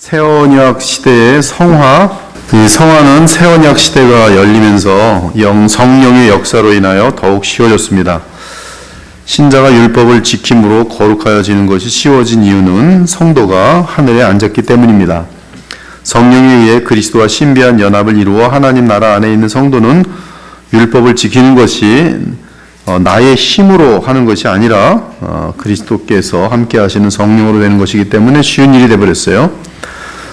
새언약 시대의 성화, 이 성화는 새언약 시대가 열리면서 성령의 역사로 인하여 더욱 쉬워졌습니다. 신자가 율법을 지킴으로 거룩하여지는 것이 쉬워진 이유는 성도가 하늘에 앉았기 때문입니다. 성령에 의해 그리스도와 신비한 연합을 이루어 하나님 나라 안에 있는 성도는 율법을 지키는 것이 나의 힘으로 하는 것이 아니라 그리스도께서 함께 하시는 성령으로 되는 것이기 때문에 쉬운 일이 되어버렸어요.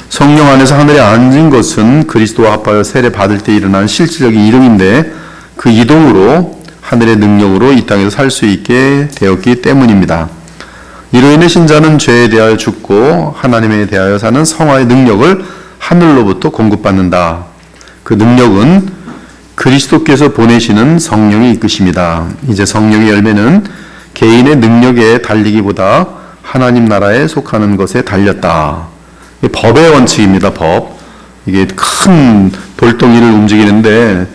성령 안에서 하늘에 앉은 것은 그리스도와 합하여 세례 받을 때 일어난 실질적인 이동인데 그 이동으로 하늘의 능력으로 이 땅에서 살 수 있게 되었기 때문입니다. 이로 인해 신자는 죄에 대하여 죽고 하나님에 대하여 사는 성화의 능력을 하늘로부터 공급받는다. 그 능력은 그리스도께서 보내시는 성령이 이끄십니다. 이제 성령의 열매는 개인의 능력에 달리기보다 하나님 나라에 속하는 것에 달렸다. 법의 원칙입니다. 법. 이게 큰 돌덩이를 움직이는데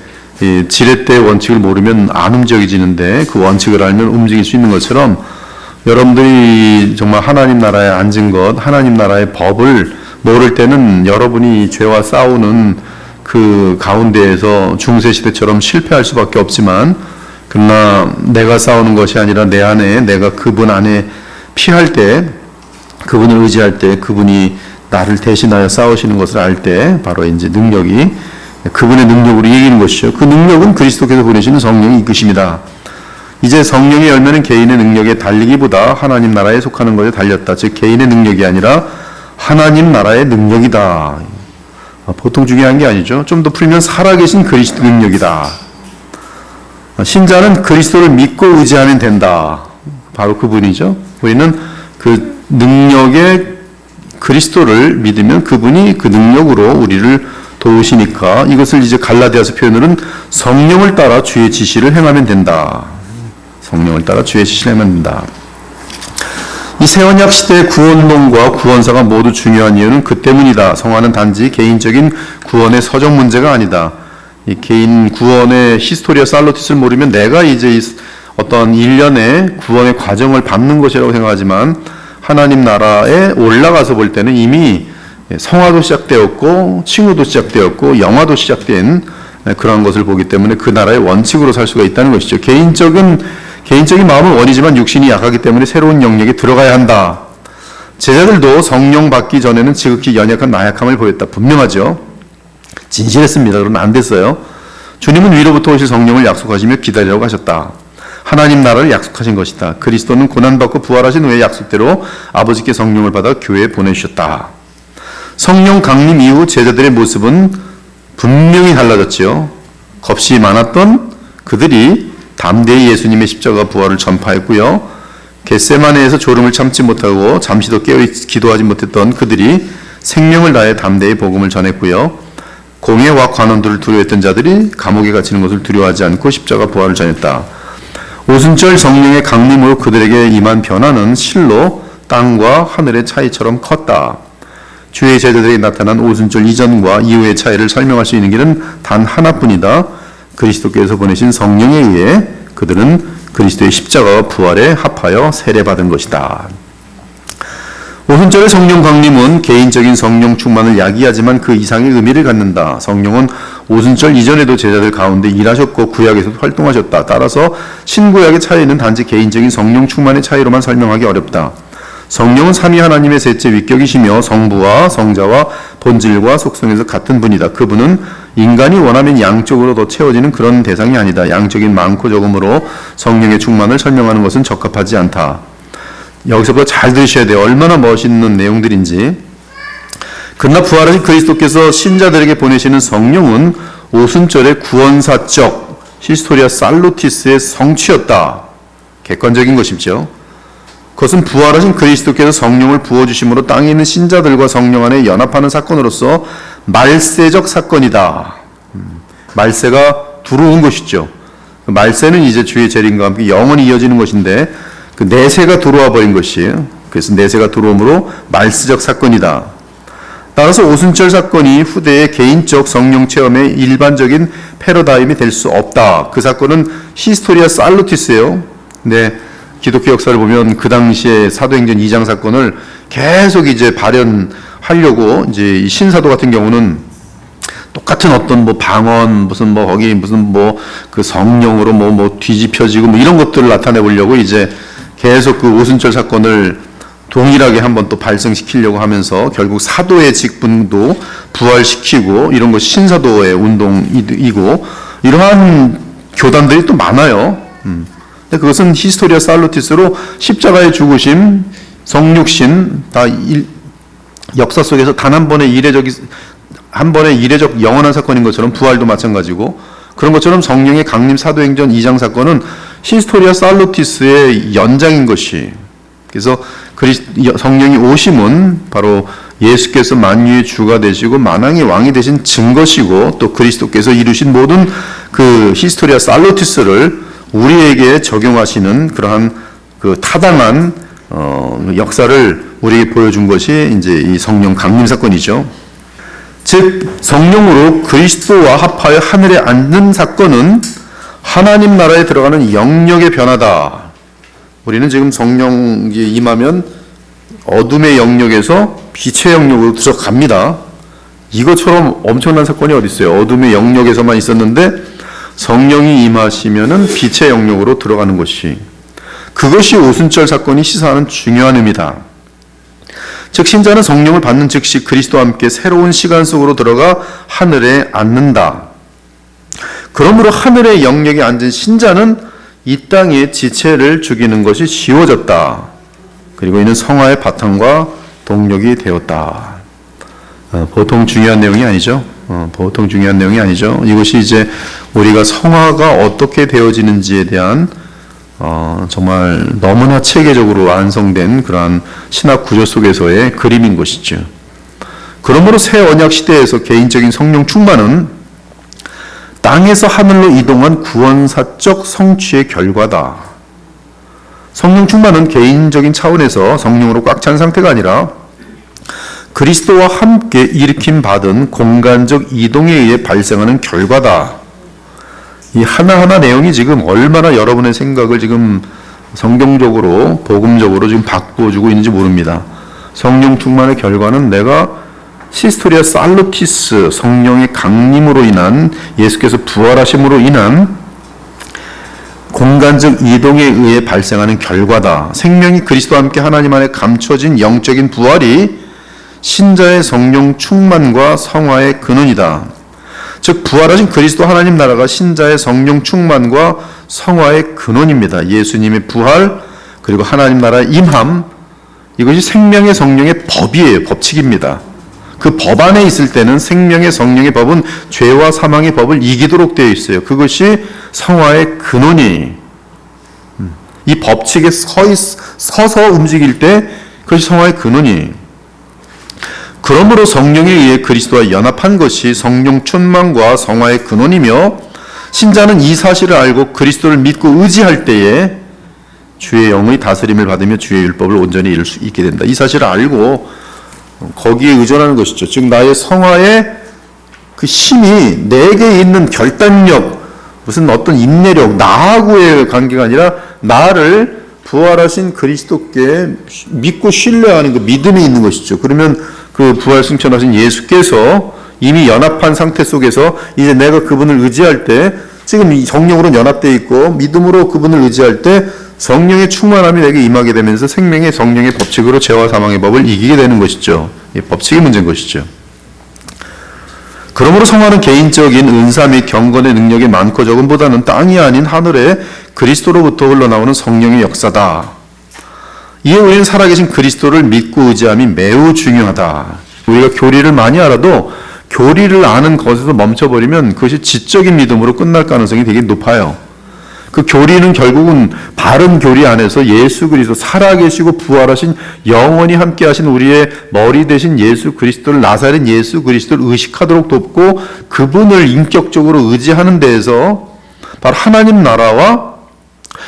지렛대의 원칙을 모르면 안 움직여지는데 그 원칙을 알면 움직일 수 있는 것처럼 여러분들이 정말 하나님 나라에 앉은 것, 하나님 나라의 법을 모를 때는 여러분이 죄와 싸우는 그 가운데에서 중세시대처럼 실패할 수밖에 없지만, 그러나 내가 싸우는 것이 아니라 내 안에, 내가 그분 안에 피할 때, 그분을 의지할 때, 그분이 나를 대신하여 싸우시는 것을 알 때 바로 이제 능력이 그분의 능력으로 이기는 것이죠. 그 능력은 그리스도께서 보내시는 성령이 이끄십니다. 이제 성령의 열매는 개인의 능력에 달리기보다 하나님 나라에 속하는 것에 달렸다. 즉 개인의 능력이 아니라 하나님 나라의 능력이다. 보통 중요한 게 아니죠. 좀 더 풀면 살아계신 그리스도 능력이다. 신자는 그리스도를 믿고 의지하면 된다. 바로 그분이죠. 우리는 그 능력의 그리스도를 믿으면 그분이 그 능력으로 우리를 도우시니까 이것을 이제 갈라디아서 표현으로는 성령을 따라 주의 지시를 행하면 된다. 성령을 따라 주의 지시를 행하면 된다. 이 새언약 시대의 구원론과 구원사가 모두 중요한 이유는 그 때문이다. 성화는 단지 개인적인 구원의 서적 문제가 아니다. 이 개인 구원의 히스토리아 살로티스를 모르면 내가 이제 어떤 일련의 구원의 과정을 밟는 것이라고 생각하지만 하나님 나라에 올라가서 볼 때는 이미 성화도 시작되었고 칭후도 시작되었고 영화도 시작된 그런 것을 보기 때문에 그 나라의 원칙으로 살 수가 있다는 것이죠. 개인적인 마음은 원이지만 육신이 약하기 때문에 새로운 영역에 들어가야 한다. 제자들도 성령 받기 전에는 지극히 연약한 나약함을 보였다. 분명하죠. 진실했습니다. 그러면 안 됐어요. 주님은 위로부터 오실 성령을 약속하시며 기다리라고 하셨다. 하나님 나라를 약속하신 것이다. 그리스도는 고난받고 부활하신 후에 약속대로 아버지께 성령을 받아 교회에 보내주셨다. 성령 강림 이후 제자들의 모습은 분명히 달라졌지요. 겁이 많았던 그들이 담대히 예수님의 십자가 부활을 전파했고요. 겟세마네에서 졸음을 참지 못하고 잠시도 깨어 기도하지 못했던 그들이 생명을 다해 담대히 복음을 전했고요. 공회와 관원들을 두려워했던 자들이 감옥에 갇히는 것을 두려워하지 않고 십자가 부활을 전했다. 오순절 성령의 강림으로 그들에게 임한 변화는 실로 땅과 하늘의 차이처럼 컸다. 주의 제자들에게 나타난 오순절 이전과 이후의 차이를 설명할 수 있는 길은 단 하나뿐이다. 그리스도께서 보내신 성령에 의해 그들은 그리스도의 십자가와 부활에 합하여 세례받은 것이다. 오순절의 성령 강림은 개인적인 성령 충만을 야기하지만 그 이상의 의미를 갖는다. 성령은 오순절 이전에도 제자들 가운데 일하셨고 구약에서도 활동하셨다. 따라서 신구약의 차이는 단지 개인적인 성령 충만의 차이로만 설명하기 어렵다. 성령은 삼위 하나님의 셋째 위격이시며 성부와 성자와 본질과 속성에서 같은 분이다. 그분은 인간이 원하면 양쪽으로 더 채워지는 그런 대상이 아니다. 양적인 많고 적음으로 성령의 충만을 설명하는 것은 적합하지 않다. 여기서부터 잘 들으셔야 돼요. 얼마나 멋있는 내용들인지. 그러나 부활하신 그리스도께서 신자들에게 보내시는 성령은 오순절의 구원사적 히스토리아 살로티스의 성취였다. 객관적인 것이죠. 그것은 부활하신 그리스도께서 성령을 부어주심으로 땅에 있는 신자들과 성령 안에 연합하는 사건으로서 말세적 사건이다. 말세가 들어온 것이죠. 말세는 이제 주의 재림과 함께 영원히 이어지는 것인데 그 내세가 들어와 버린 것이에요. 그래서 내세가 들어옴으로 말세적 사건이다. 따라서 오순절 사건이 후대의 개인적 성령 체험의 일반적인 패러다임이 될 수 없다. 그 사건은 히스토리아 살로티스예요. 네. 기독교 역사를 보면 그 당시에 사도행전 2장 사건을 계속 이제 발현할 하려고 이제 이 신사도 같은 경우는 똑같은 어떤 뭐 방언 무슨 뭐 거기 무슨 뭐 그 성령으로 뭐 뒤집혀지고 뭐 이런 것들을 나타내 보려고 이제 계속 그 오순절 사건을 동일하게 한번 또 발생시키려고 하면서 결국 사도의 직분도 부활시키고 이런 것이 신사도의 운동이고 이러한 교단들이 또 많아요. 근데 그것은 히스토리아 살루티스로 십자가의 죽으심, 성육신 다 역사 속에서 단 한 번의 이례적 영원한 사건인 것처럼 부활도 마찬가지고 그런 것처럼 성령의 강림 사도행전 2장 사건은 히스토리아 살루티스의 연장인 것이 그래서 성령이 오심은 바로 예수께서 만유의 주가 되시고 만왕의 왕이 되신 증거시고 또 그리스도께서 이루신 모든 그 히스토리아 살루티스를 우리에게 적용하시는 그러한 그 타당한 역사를 우리에게 보여준 것이 이제 이 성령 강림 사건이죠. 즉 성령으로 그리스도와 합하여 하늘에 앉는 사건은 하나님 나라에 들어가는 영역의 변화다. 우리는 지금 성령이 임하면 어둠의 영역에서 빛의 영역으로 들어갑니다. 이것처럼 엄청난 사건이 어디 있어요? 어둠의 영역에서만 있었는데 성령이 임하시면은 빛의 영역으로 들어가는 것이 그것이 오순절 사건이 시사하는 중요한 의미다. 즉 신자는 성령을 받는 즉시 그리스도와 함께 새로운 시간 속으로 들어가 하늘에 앉는다. 그러므로 하늘의 영역에 앉은 신자는 이 땅의 지체를 죽이는 것이 쉬워졌다. 그리고 이는 성화의 바탕과 동력이 되었다. 보통 중요한 내용이 아니죠. 보통 중요한 내용이 아니죠. 이것이 이제 우리가 성화가 어떻게 되어지는지에 대한 정말 너무나 체계적으로 완성된 그러한 신학 구조 속에서의 그림인 것이죠. 그러므로 새 언약 시대에서 개인적인 성령 충만은 땅에서 하늘로 이동한 구원사적 성취의 결과다. 성령 충만은 개인적인 차원에서 성령으로 꽉 찬 상태가 아니라 그리스도와 함께 일으킴 받은 공간적 이동에 의해 발생하는 결과다. 이 하나하나 내용이 지금 얼마나 여러분의 생각을 지금 성경적으로 복음적으로 지금 바꿔주고 있는지 모릅니다. 성령 충만의 결과는 내가 히스토리아 살루티스 성령의 강림으로 인한 예수께서 부활하심으로 인한 공간적 이동에 의해 발생하는 결과다. 생명이 그리스도와 함께 하나님 안에 감춰진 영적인 부활이 신자의 성령 충만과 성화의 근원이다. 즉 부활하신 그리스도 하나님 나라가 신자의 성령 충만과 성화의 근원입니다. 예수님의 부활 그리고 하나님 나라의 임함 이것이 생명의 성령의 법이에요. 법칙입니다. 그 법 안에 있을 때는 생명의 성령의 법은 죄와 사망의 법을 이기도록 되어 있어요. 그것이 성화의 근원이 이 법칙에 서서 움직일 때 그것이 성화의 근원이 그러므로 성령에 의해 그리스도와 연합한 것이 성령 충만과 성화의 근원이며 신자는 이 사실을 알고 그리스도를 믿고 의지할 때에 주의 영의 다스림을 받으며 주의 율법을 온전히 이룰 수 있게 된다. 이 사실을 알고 거기에 의존하는 것이죠. 즉 나의 성화의 그 힘이 내게 있는 결단력, 무슨 어떤 인내력, 나하고의 관계가 아니라 나를 부활하신 그리스도께 믿고 신뢰하는 그 믿음이 있는 것이죠. 그러면 그 부활 승천하신 예수께서 이미 연합한 상태 속에서 이제 내가 그분을 의지할 때 지금 이 성령으로 연합되어 있고 믿음으로 그분을 의지할 때 성령의 충만함이 내게 임하게 되면서 생명의 성령의 법칙으로 죄와 사망의 법을 이기게 되는 것이죠. 이 법칙이 문제인 것이죠. 그러므로 성화는 개인적인 은사 및 경건의 능력이 많고 적음보다는 땅이 아닌 하늘에 그리스도로부터 흘러나오는 성령의 역사다. 이에 우리는 살아계신 그리스도를 믿고 의지함이 매우 중요하다. 우리가 교리를 많이 알아도 교리를 아는 것에서 멈춰버리면 그것이 지적인 믿음으로 끝날 가능성이 되게 높아요. 그 교리는 결국은 바른 교리 안에서 예수 그리스도 살아계시고 부활하신 영원히 함께하신 우리의 머리 되신 예수 그리스도를 나사렛 예수 그리스도를 의식하도록 돕고 그분을 인격적으로 의지하는 데에서 바로 하나님 나라와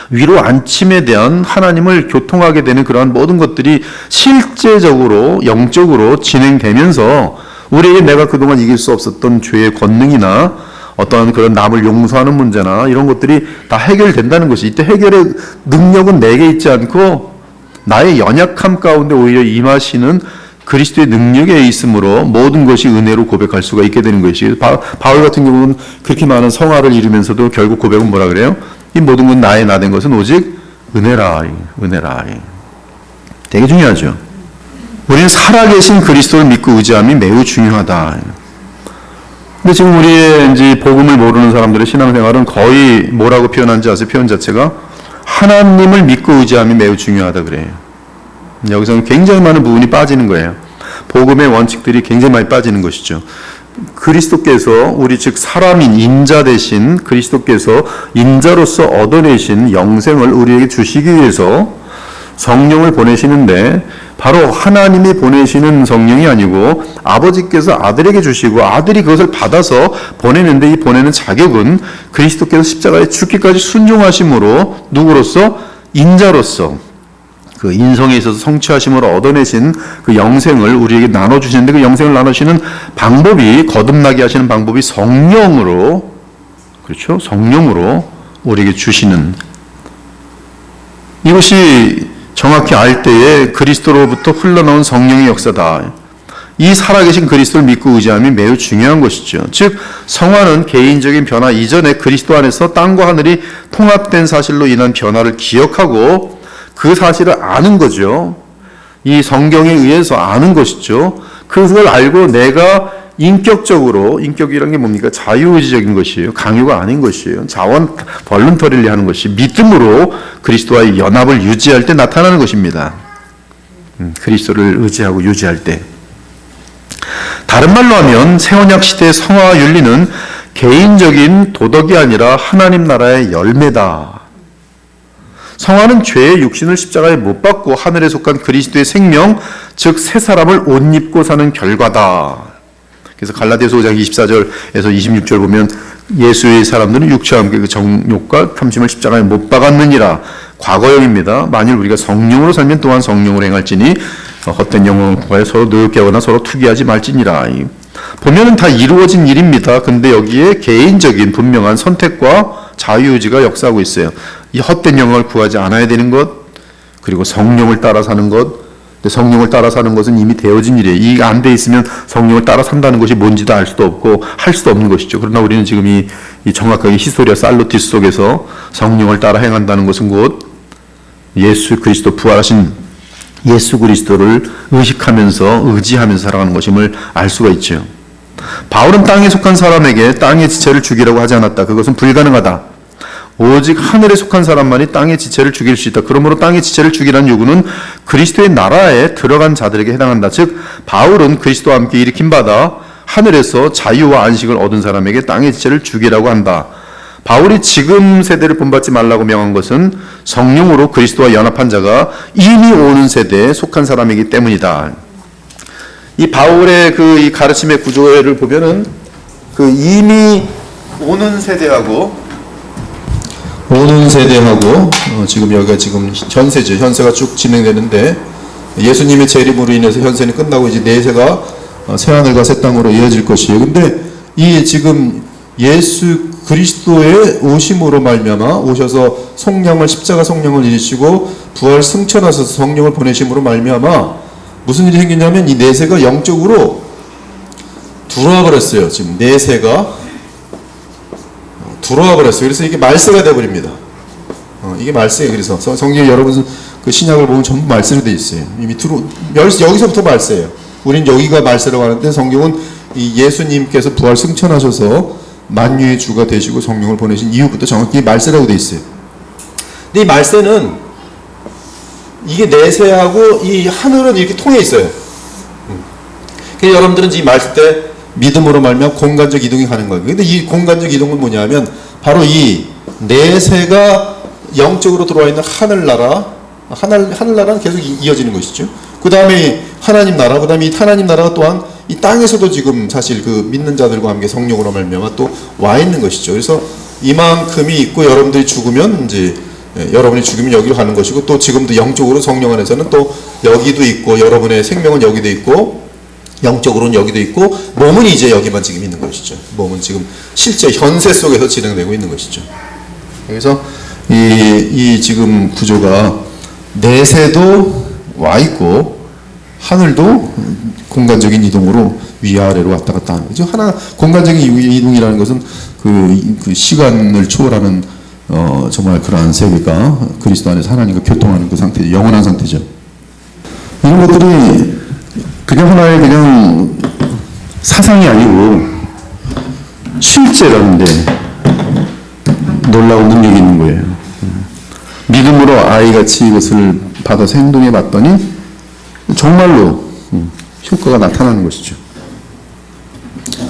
위로 안침에 대한 하나님을 교통하게 되는 그러한 모든 것들이 실제적으로 영적으로 진행되면서 우리에게 내가 그동안 이길 수 없었던 죄의 권능이나 어떠한 그런 남을 용서하는 문제나 이런 것들이 다 해결된다는 것이 이때 해결의 능력은 내게 있지 않고 나의 연약함 가운데 오히려 임하시는 그리스도의 능력에 있으므로 모든 것이 은혜로 고백할 수가 있게 되는 것이에요. 바울 같은 경우는 그렇게 많은 성화를 이루면서도 결국 고백은 뭐라 그래요? 이 모든 건 나의 나된 것은 오직 은혜라. 은혜라. 되게 중요하죠. 우리는 살아계신 그리스도를 믿고 의지함이 매우 중요하다. 근데 지금 우리의 이제 복음을 모르는 사람들의 신앙생활은 거의 뭐라고 표현한지 아세요? 표현 자체가 하나님을 믿고 의지함이 매우 중요하다 그래요. 여기서는 굉장히 많은 부분이 빠지는 거예요. 복음의 원칙들이 굉장히 많이 빠지는 것이죠. 그리스도께서 우리 즉 사람인 인자 대신 그리스도께서 인자로서 얻어내신 영생을 우리에게 주시기 위해서 성령을 보내시는데 바로 하나님이 보내시는 성령이 아니고 아버지께서 아들에게 주시고 아들이 그것을 받아서 보내는데 이 보내는 자격은 그리스도께서 십자가에 죽기까지 순종하심으로 누구로서? 인자로서 그 인성에 있어서 성취하심으로 얻어내신 그 영생을 우리에게 나눠주시는데 그 영생을 나누시는 방법이 거듭나게 하시는 방법이 성령으로 그렇죠? 성령으로 우리에게 주시는 이것이 정확히 알 때에 그리스도로부터 흘러나온 성령의 역사다. 이 살아계신 그리스도를 믿고 의지함이 매우 중요한 것이죠. 즉 성화는 개인적인 변화 이전에 그리스도 안에서 땅과 하늘이 통합된 사실로 인한 변화를 기억하고 그 사실을 아는 거죠. 이 성경에 의해서 아는 것이죠. 그걸 알고 내가 인격이라는 게 뭡니까? 자유의지적인 것이에요. 강요가 아닌 것이에요. 자원 벌룬터리리 하는 것이 믿음으로 그리스도와의 연합을 유지할 때 나타나는 것입니다. 그리스도를 의지하고 유지할 때. 다른 말로 하면 새언약 시대의 성화와 윤리는 개인적인 도덕이 아니라 하나님 나라의 열매다. 성화는 죄의 육신을 십자가에 못 박고 하늘에 속한 그리스도의 생명, 즉 새 사람을 옷 입고 사는 결과다. 그래서 갈라디아서 5장 24절에서 26절 보면 예수의 사람들은 육체와 함께 그 정욕과 탐심을 십자가에 못 박았느니라. 과거형입니다. 만일 우리가 성령으로 살면 또한 성령으로 행할지니 헛된 영혼과에 서로 느껴거나 서로 투기하지 말지니라. 보면은 다 이루어진 일입니다. 근데 여기에 개인적인 분명한 선택과 자유의지가 역사하고 있어요. 이 헛된 영광을 구하지 않아야 되는 것, 그리고 성령을 따라 사는 것. 근데 성령을 따라 사는 것은 이미 되어진 일이에요. 이게 안 돼 있으면 성령을 따라 산다는 것이 뭔지도 알 수도 없고 할 수도 없는 것이죠. 그러나 우리는 지금 이 정확하게 히스토리아 살로티스 속에서 성령을 따라 행한다는 것은 곧 예수 그리스도 부활하신 예수 그리스도를 의식하면서 의지하면서 살아가는 것임을 알 수가 있죠. 바울은 땅에 속한 사람에게 땅의 지체를 주기라고 하지 않았다. 그것은 불가능하다. 오직 하늘에 속한 사람만이 땅의 지체를 죽일 수 있다. 그러므로 땅의 지체를 죽이라는 요구는 그리스도의 나라에 들어간 자들에게 해당한다. 즉 바울은 그리스도와 함께 일으킴 받아 하늘에서 자유와 안식을 얻은 사람에게 땅의 지체를 죽이라고 한다. 바울이 지금 세대를 본받지 말라고 명한 것은 성령으로 그리스도와 연합한 자가 이미 오는 세대에 속한 사람이기 때문이다. 이 바울의 이 가르침의 구조를 보면은 그 이미 오는 세대하고 지금 여기가 지금 현세죠. 현세가 쭉 진행되는데 예수님의 재림으로 인해서 현세는 끝나고 이제 내세가 새하늘과 새 땅으로 이어질 것이에요. 근데 이 지금 예수 그리스도의 오심으로 말미암아 오셔서 십자가 성령을 이루시고 부활 승천하셔서 성령을 보내심으로 말미암아 무슨 일이 생기냐면 이 내세가 영적으로 들어와 버렸어요. 지금 내세가 들어와 버렸어요. 그래서 이게 말세가 되어버립니다. 이게 말세예요. 그래서 성경에 여러분 그 신약을 보면 전부 말세로 되어 있어요. 이미 여기서부터 말세예요. 우린 여기가 말세라고 하는데 성경은 이 예수님께서 부활 승천하셔서 만유의 주가 되시고 성령을 보내신 이후부터 정확히 말세라고 되어 있어요. 근데 이 말세는 이게 내세하고 이 하늘은 이렇게 통해 있어요. 그래서 여러분들은 이 말세 때 믿음으로 말미암아 공간적 이동이 가는 거예요. 근데 이 공간적 이동은 뭐냐면 바로 이 내세가 영적으로 들어와 있는 하늘나라는 계속 이어지는 것이죠. 그 다음에 하나님 나라, 그 다음에 이 하나님 나라가 또한 이 땅에서도 지금 사실 그 믿는 자들과 함께 성령으로 말미암아 또 와 있는 것이죠. 그래서 이만큼이 있고 여러분들이 죽으면 이제 여러분이 죽으면 여기로 가는 것이고 또 지금도 영적으로 성령 안에서는 또 여기도 있고 여러분의 생명은 여기도 있고 영적으로는 여기도 있고 몸은 이제 여기만 지금 있는 것이죠. 몸은 지금 실제 현세 속에서 진행되고 있는 것이죠. 그래서 이 지금 구조가 내세도 와 있고 하늘도 공간적인 이동으로 위아래로 왔다 갔다 하는 거죠. 하나 공간적인 이동이라는 것은 그 시간을 초월하는 정말 그러한 세계가 그리스도 안에서 하나님과 교통하는 그 상태죠. 영원한 상태죠. 이런 것들이 그냥 하나의 그냥 사상이 아니고 실제라는데 놀라운 능력이 있는 거예요. 믿음으로 아이같이 이것을 받아서 행동해 봤더니 정말로 효과가 나타나는 것이죠.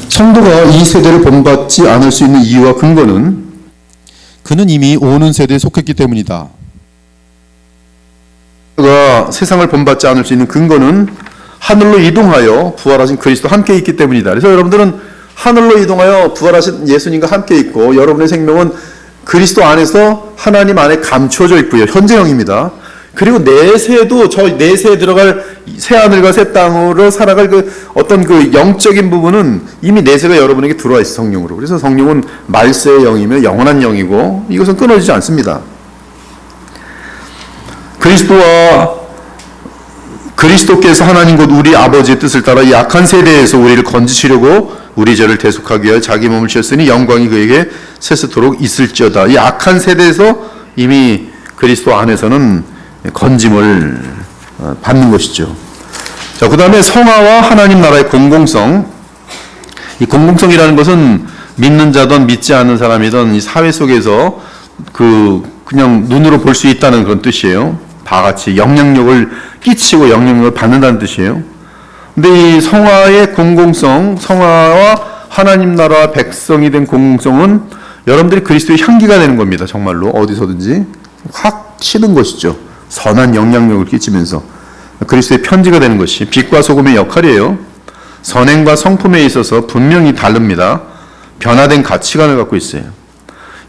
성도가 이 세대를 본받지 않을 수 있는 이유와 근거는 그는 이미 오는 세대에 속했기 때문이다. 그가 세상을 본받지 않을 수 있는 근거는 하늘로 이동하여 부활하신 그리스도와 함께 있기 때문이다. 그래서 여러분들은 하늘로 이동하여 부활하신 예수님과 함께 있고 여러분의 생명은 그리스도 안에서 하나님 안에 감추어져 있고요. 현재형입니다. 그리고 내세도 저 내세에 들어갈 새 하늘과 새 땅으로 살아갈 그 어떤 그 영적인 부분은 이미 내세가 여러분에게 들어와 있어 성령으로. 그래서 성령은 말세의 영이며 영원한 영이고 이것은 끊어지지 않습니다. 그리스도께서 하나님 곧 우리 아버지의 뜻을 따라 이 악한 세대에서 우리를 건지시려고 우리 죄를 대속하기 위하여 자기 몸을 주셨으니 영광이 그에게 세세토록 있을지어다. 이 악한 세대에서 이미 그리스도 안에서는 건짐을 받는 것이죠. 자, 그 다음에 성화와 하나님 나라의 공공성. 이 공공성이라는 것은 믿는 자든 믿지 않는 사람이든 이 사회 속에서 그냥 눈으로 볼 수 있다는 그런 뜻이에요. 다 같이 영향력을 끼치고 영향력을 받는다는 뜻이에요. 근데 이 성화의 공공성, 성화와 하나님 나라 백성이 된 공공성은 여러분들이 그리스도의 향기가 되는 겁니다. 정말로 어디서든지 확 치는 것이죠. 선한 영향력을 끼치면서 그리스도의 편지가 되는 것이 빛과 소금의 역할이에요. 선행과 성품에 있어서 분명히 다릅니다. 변화된 가치관을 갖고 있어요.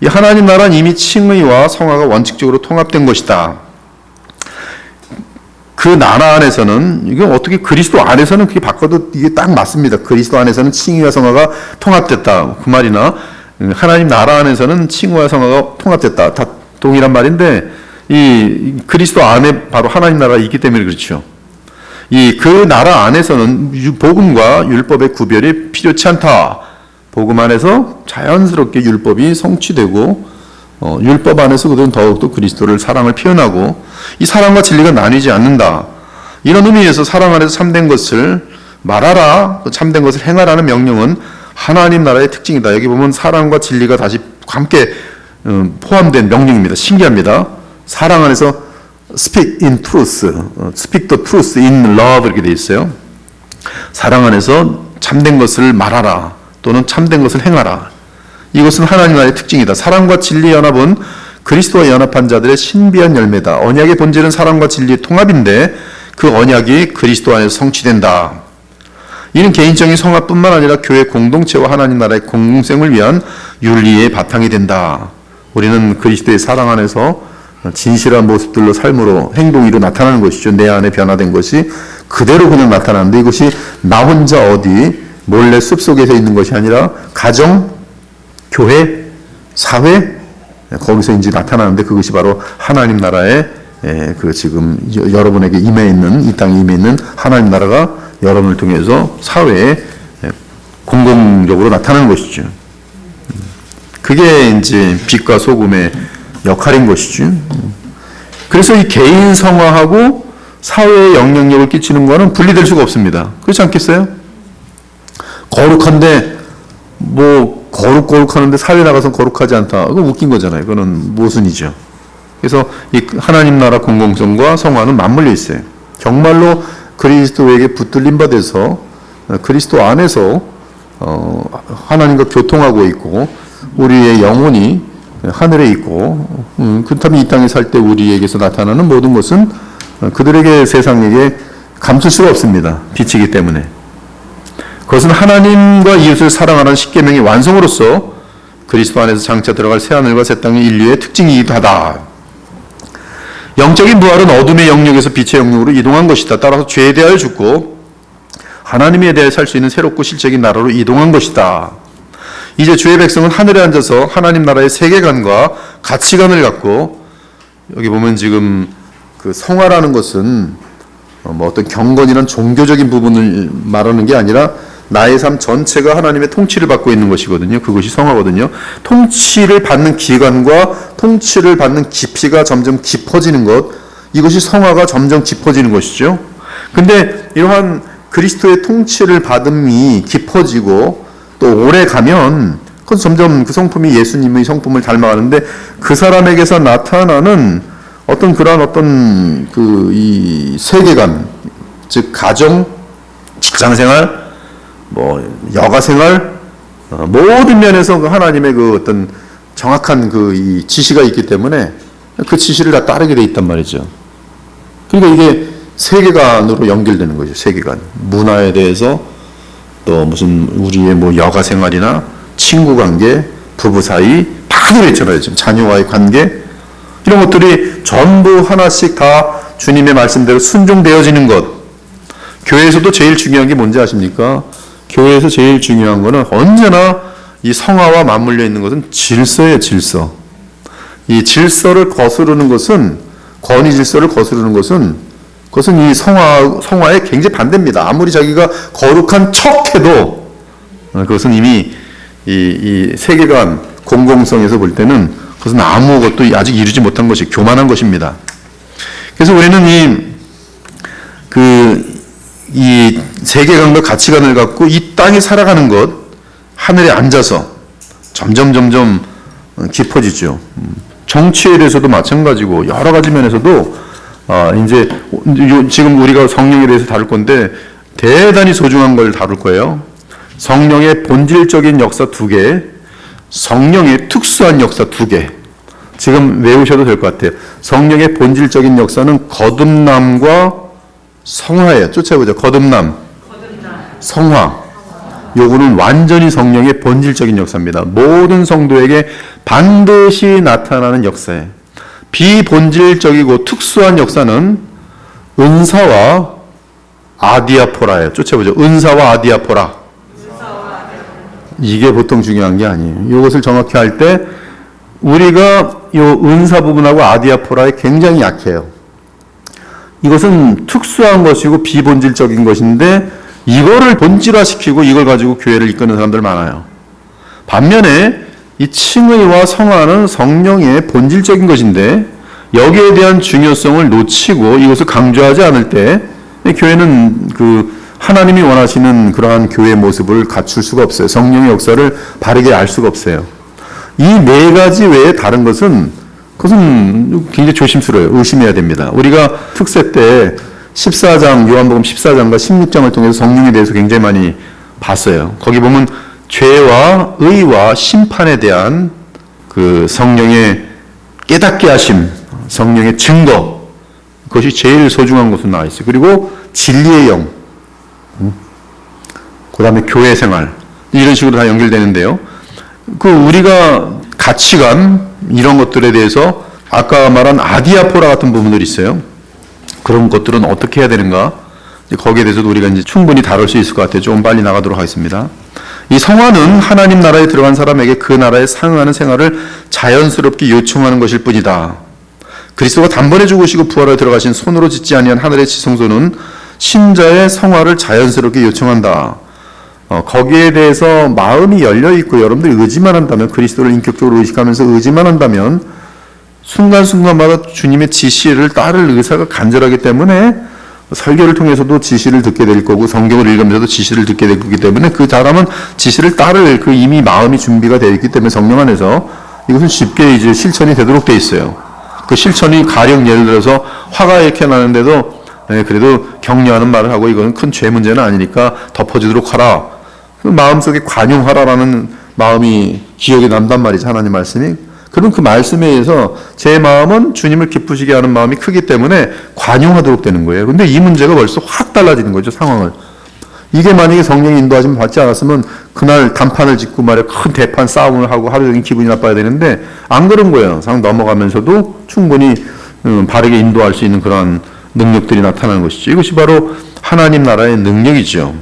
이 하나님 나라는 이미 칭의와 성화가 원칙적으로 통합된 것이다. 그 나라 안에서는 이게 어떻게 그리스도 안에서는 그게 바꿔도 이게 딱 맞습니다. 그리스도 안에서는 칭의와 성화가 통합됐다. 그 말이나 하나님 나라 안에서는 칭의와 성화가 통합됐다. 다 동일한 말인데 이 그리스도 안에 바로 하나님 나라가 있기 때문에 그렇죠. 그 나라 안에서는 복음과 율법의 구별이 필요치 않다. 복음 안에서 자연스럽게 율법이 성취되고 율법 안에서 그들은 더욱더 그리스도를 사랑을 표현하고 이 사랑과 진리가 나뉘지 않는다. 이런 의미에서 사랑 안에서 참된 것을 말하라, 참된 것을 행하라는 명령은 하나님 나라의 특징이다. 여기 보면 사랑과 진리가 다시 함께 포함된 명령입니다. 신기합니다. 사랑 안에서 speak in truth, speak the truth in love 이렇게 되어 있어요. 사랑 안에서 참된 것을 말하라 또는 참된 것을 행하라. 이것은 하나님 나라의 특징이다. 사랑과 진리의 연합은 그리스도와 연합한 자들의 신비한 열매다. 언약의 본질은 사랑과 진리의 통합인데 그 언약이 그리스도 안에서 성취된다. 이는 개인적인 성화뿐만 아니라 교회 공동체와 하나님 나라의 공공성을 위한 윤리의 바탕이 된다. 우리는 그리스도의 사랑 안에서 진실한 모습들로 삶으로 행동으로 나타나는 것이죠. 내 안에 변화된 것이 그대로 그냥 나타나는데 이것이 나 혼자 어디 몰래 숲속에서 있는 것이 아니라 가정, 교회, 사회 거기서 이제 나타나는데 그것이 바로 하나님 나라의 그 지금 여러분에게 임해 있는 이 땅에 임해 있는 하나님 나라가 여러분을 통해서 사회에 공공적으로 나타나는 것이죠. 그게 이제 빛과 소금의 역할인 것이죠. 그래서 이 개인 성화하고 사회에 영향력을 끼치는 것은 분리될 수가 없습니다. 그렇지 않겠어요? 거룩한데 거룩하는데 사회 나가서 거룩하지 않다. 그거 웃긴 거잖아요. 그거는 모순이죠. 그래서 이 하나님 나라 공공성과 성화는 맞물려 있어요. 정말로 그리스도에게 붙들림 받아서 그리스도 안에서 하나님과 교통하고 있고 우리의 영혼이 하늘에 있고 그렇다면 이 땅에 살 때 우리에게서 나타나는 모든 것은 그들에게 세상에게 감출 수가 없습니다. 빛이기 때문에. 그것은 하나님과 이웃을 사랑하는 십계명의 완성으로서 그리스도 안에서 장차 들어갈 새하늘과 새 땅의 인류의 특징이기도 하다. 영적인 부활은 어둠의 영역에서 빛의 영역으로 이동한 것이다. 따라서 죄에 대하여 죽고 하나님에 대해 살 수 있는 새롭고 실적인 나라로 이동한 것이다. 이제 주의 백성은 하늘에 앉아서 하나님 나라의 세계관과 가치관을 갖고 여기 보면 지금 그 성화라는 것은 뭐 어떤 경건이란 종교적인 부분을 말하는 게 아니라 나의 삶 전체가 하나님의 통치를 받고 있는 것이거든요. 그것이 성화거든요. 통치를 받는 기간과 통치를 받는 깊이가 점점 깊어지는 것, 이것이 성화가 점점 깊어지는 것이죠. 근데 이러한 그리스도의 통치를 받음이 깊어지고 또 오래 가면 그건 점점 그 성품이 예수님의 성품을 닮아가는데 그 사람에게서 나타나는 어떤 그러한 어떤 이 세계관, 즉 가정, 직장생활, 뭐 여가생활, 모든 면에서 그 하나님의 그 어떤 정확한 이 지시가 있기 때문에 그 지시를 다 따르게 돼 있단 말이죠. 그러니까 이게 세계관으로 연결되는 거죠. 세계관, 문화에 대해서 또 무슨 우리의 뭐 여가생활이나 친구 관계, 부부 사이 다 들어있잖아요. 지금 자녀와의 관계 이런 것들이 전부 하나씩 다 주님의 말씀대로 순종되어지는 것. 교회에서도 제일 중요한 게 뭔지 아십니까? 교회에서 제일 중요한 거는 언제나 이 성화와 맞물려 있는 것은 질서예요, 질서. 이 질서를 거스르는 것은, 권위 질서를 거스르는 것은, 그것은 이 성화의 굉장히 반대입니다. 아무리 자기가 거룩한 척해도, 그것은 이미 이 세계관, 공공성에서 볼 때는 그것은 아무것도 아직 이루지 못한 것이 교만한 것입니다. 그래서 우리는 이 세계관과 가치관을 갖고 이 땅에 살아가는 것, 하늘에 앉아서 점점 깊어지죠. 정치에 대해서도 마찬가지고 여러 가지 면에서도 이제 지금 우리가 성령에 대해서 다룰 건데 대단히 소중한 걸 다룰 거예요. 성령의 본질적인 역사 2개, 성령의 특수한 역사 2개. 지금 외우셔도 될 것 같아요. 성령의 본질적인 역사는 거듭남과 성화예요. 쫓아보죠. 거듭남, 성화. 요거는 완전히 성령의 본질적인 역사입니다. 모든 성도에게 반드시 나타나는 역사예요. 비본질적이고 특수한 역사는 은사와 아디아포라예요. 쫓아보죠. 은사와 아디아포라. 이게 보통 중요한 게 아니에요. 이것을 정확히 할 때 우리가 이 은사 부분하고 아디아포라에 굉장히 약해요. 이것은 특수한 것이고 비본질적인 것인데 이거를 본질화시키고 이걸 가지고 교회를 이끄는 사람들 많아요. 반면에 이 칭의와 성화는 성령의 본질적인 것인데 여기에 대한 중요성을 놓치고 이것을 강조하지 않을 때 교회는 하나님이 원하시는 그러한 교회의 모습을 갖출 수가 없어요. 성령의 역사를 바르게 알 수가 없어요. 이 4가지 외에 다른 것은 그것은 굉장히 조심스러워요. 의심해야 됩니다. 우리가 특세 때 14장, 요한복음 14장과 16장을 통해서 성령에 대해서 굉장히 많이 봤어요. 거기 보면 죄와 의와 심판에 대한 그 성령의 깨닫게 하심, 성령의 증거, 그것이 제일 소중한 것으로 나와 있어요. 그리고 진리의 영, 그 다음에 교회 생활, 이런 식으로 다 연결되는데요. 우리가 가치관, 이런 것들에 대해서 아까 말한 아디아포라 같은 부분들이 있어요. 그런 것들은 어떻게 해야 되는가? 거기에 대해서도 우리가 이제 충분히 다룰 수 있을 것 같아요. 조금 빨리 나가도록 하겠습니다. 이 성화는 하나님 나라에 들어간 사람에게 그 나라에 상응하는 생활을 자연스럽게 요청하는 것일 뿐이다. 그리스도가 단번에 죽으시고 부활에 들어가신 손으로 짓지 아니한 하늘의 지성소는 신자의 성화를 자연스럽게 요청한다. 거기에 대해서 마음이 열려 있고 여러분들이 의지만 한다면, 그리스도를 인격적으로 의식하면서 의지만 한다면 순간순간마다 주님의 지시를 따를 의사가 간절하기 때문에 설교를 통해서도 지시를 듣게 될 거고 성경을 읽으면서도 지시를 듣게 될 거기 때문에 그 사람은 지시를 따를 이미 마음이 준비가 되어 있기 때문에 성령 안에서 이것은 쉽게 이제 실천이 되도록 되어 있어요. 그 실천이 가령 예를 들어서 화가 이렇게 나는데도 그래도 격려하는 말을 하고 이건 큰 죄 문제는 아니니까 덮어주도록 하라. 그 마음속에 관용하라라는 마음이 기억에 남단 말이죠. 하나님 말씀이. 그럼 그 말씀에 의해서 제 마음은 주님을 기쁘시게 하는 마음이 크기 때문에 관용하도록 되는 거예요. 근데 이 문제가 벌써 확 달라지는 거죠, 상황을. 이게 만약에 성령의 인도하심을 받지 않았으면 그날 단판을 짓고 말이야 큰 대판 싸움을 하고 하루 종일 기분이 나빠야 되는데 안 그런 거예요. 상 넘어가면서도 충분히 바르게 인도할 수 있는 그런 능력들이 나타나는 것이죠. 이것이 바로 하나님 나라의 능력이죠.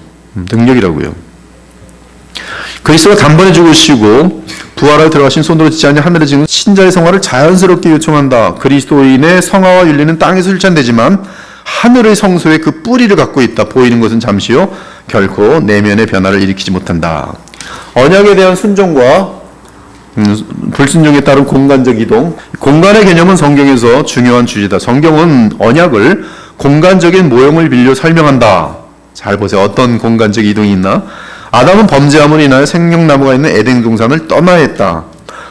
능력이라고요. 그리스도가 단번에 죽으시고 부활하여 들어가신 손으로 짓지 않은 하늘의 지은 신자의 성화를 자연스럽게 요청한다. 그리스도인의 성화와 윤리는 땅에서 실천되지만 하늘의 성소에 그 뿌리를 갖고 있다. 보이는 것은 잠시요 결코 내면의 변화를 일으키지 못한다. 언약에 대한 순종과 불순종에 따른 공간적 이동. 공간의 개념은 성경에서 중요한 주제다. 성경은 언약을 공간적인 모형을 빌려 설명한다. 잘 보세요. 어떤 공간적 이동이 있나? 아담은 범죄함으로 인하여 생명나무가 있는 에덴 동산을 떠나야 했다.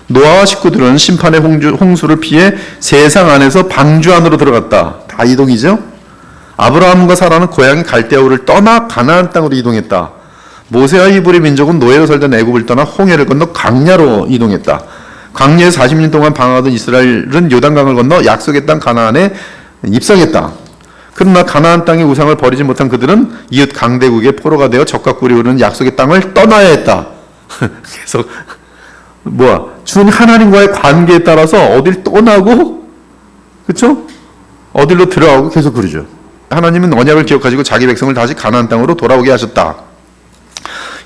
노아와 식구들은 심판의 홍수를 피해 세상 안에서 방주 안으로 들어갔다. 다 이동이죠? 아브라함과 사라는 고향인 갈대아우를 떠나 가나안 땅으로 이동했다. 모세와 히브리 민족은 노예로 살던 애굽을 떠나 홍해를 건너 광야로 이동했다. 광야에 40년 동안 방황하던 이스라엘은 요단강을 건너 약속의 땅 가나안에 입성했다. 그러나 가나안 땅의 우상을 버리지 못한 그들은 이웃 강대국의 포로가 되어 적과 꿀이 흐르는 약속의 땅을 떠나야 했다. 계속 준 하나님과의 관계에 따라서 어딜 떠나고, 그렇죠? 어딜로 들어가고 계속 그러죠. 하나님은 언약을 기억하시고 자기 백성을 다시 가나안 땅으로 돌아오게 하셨다.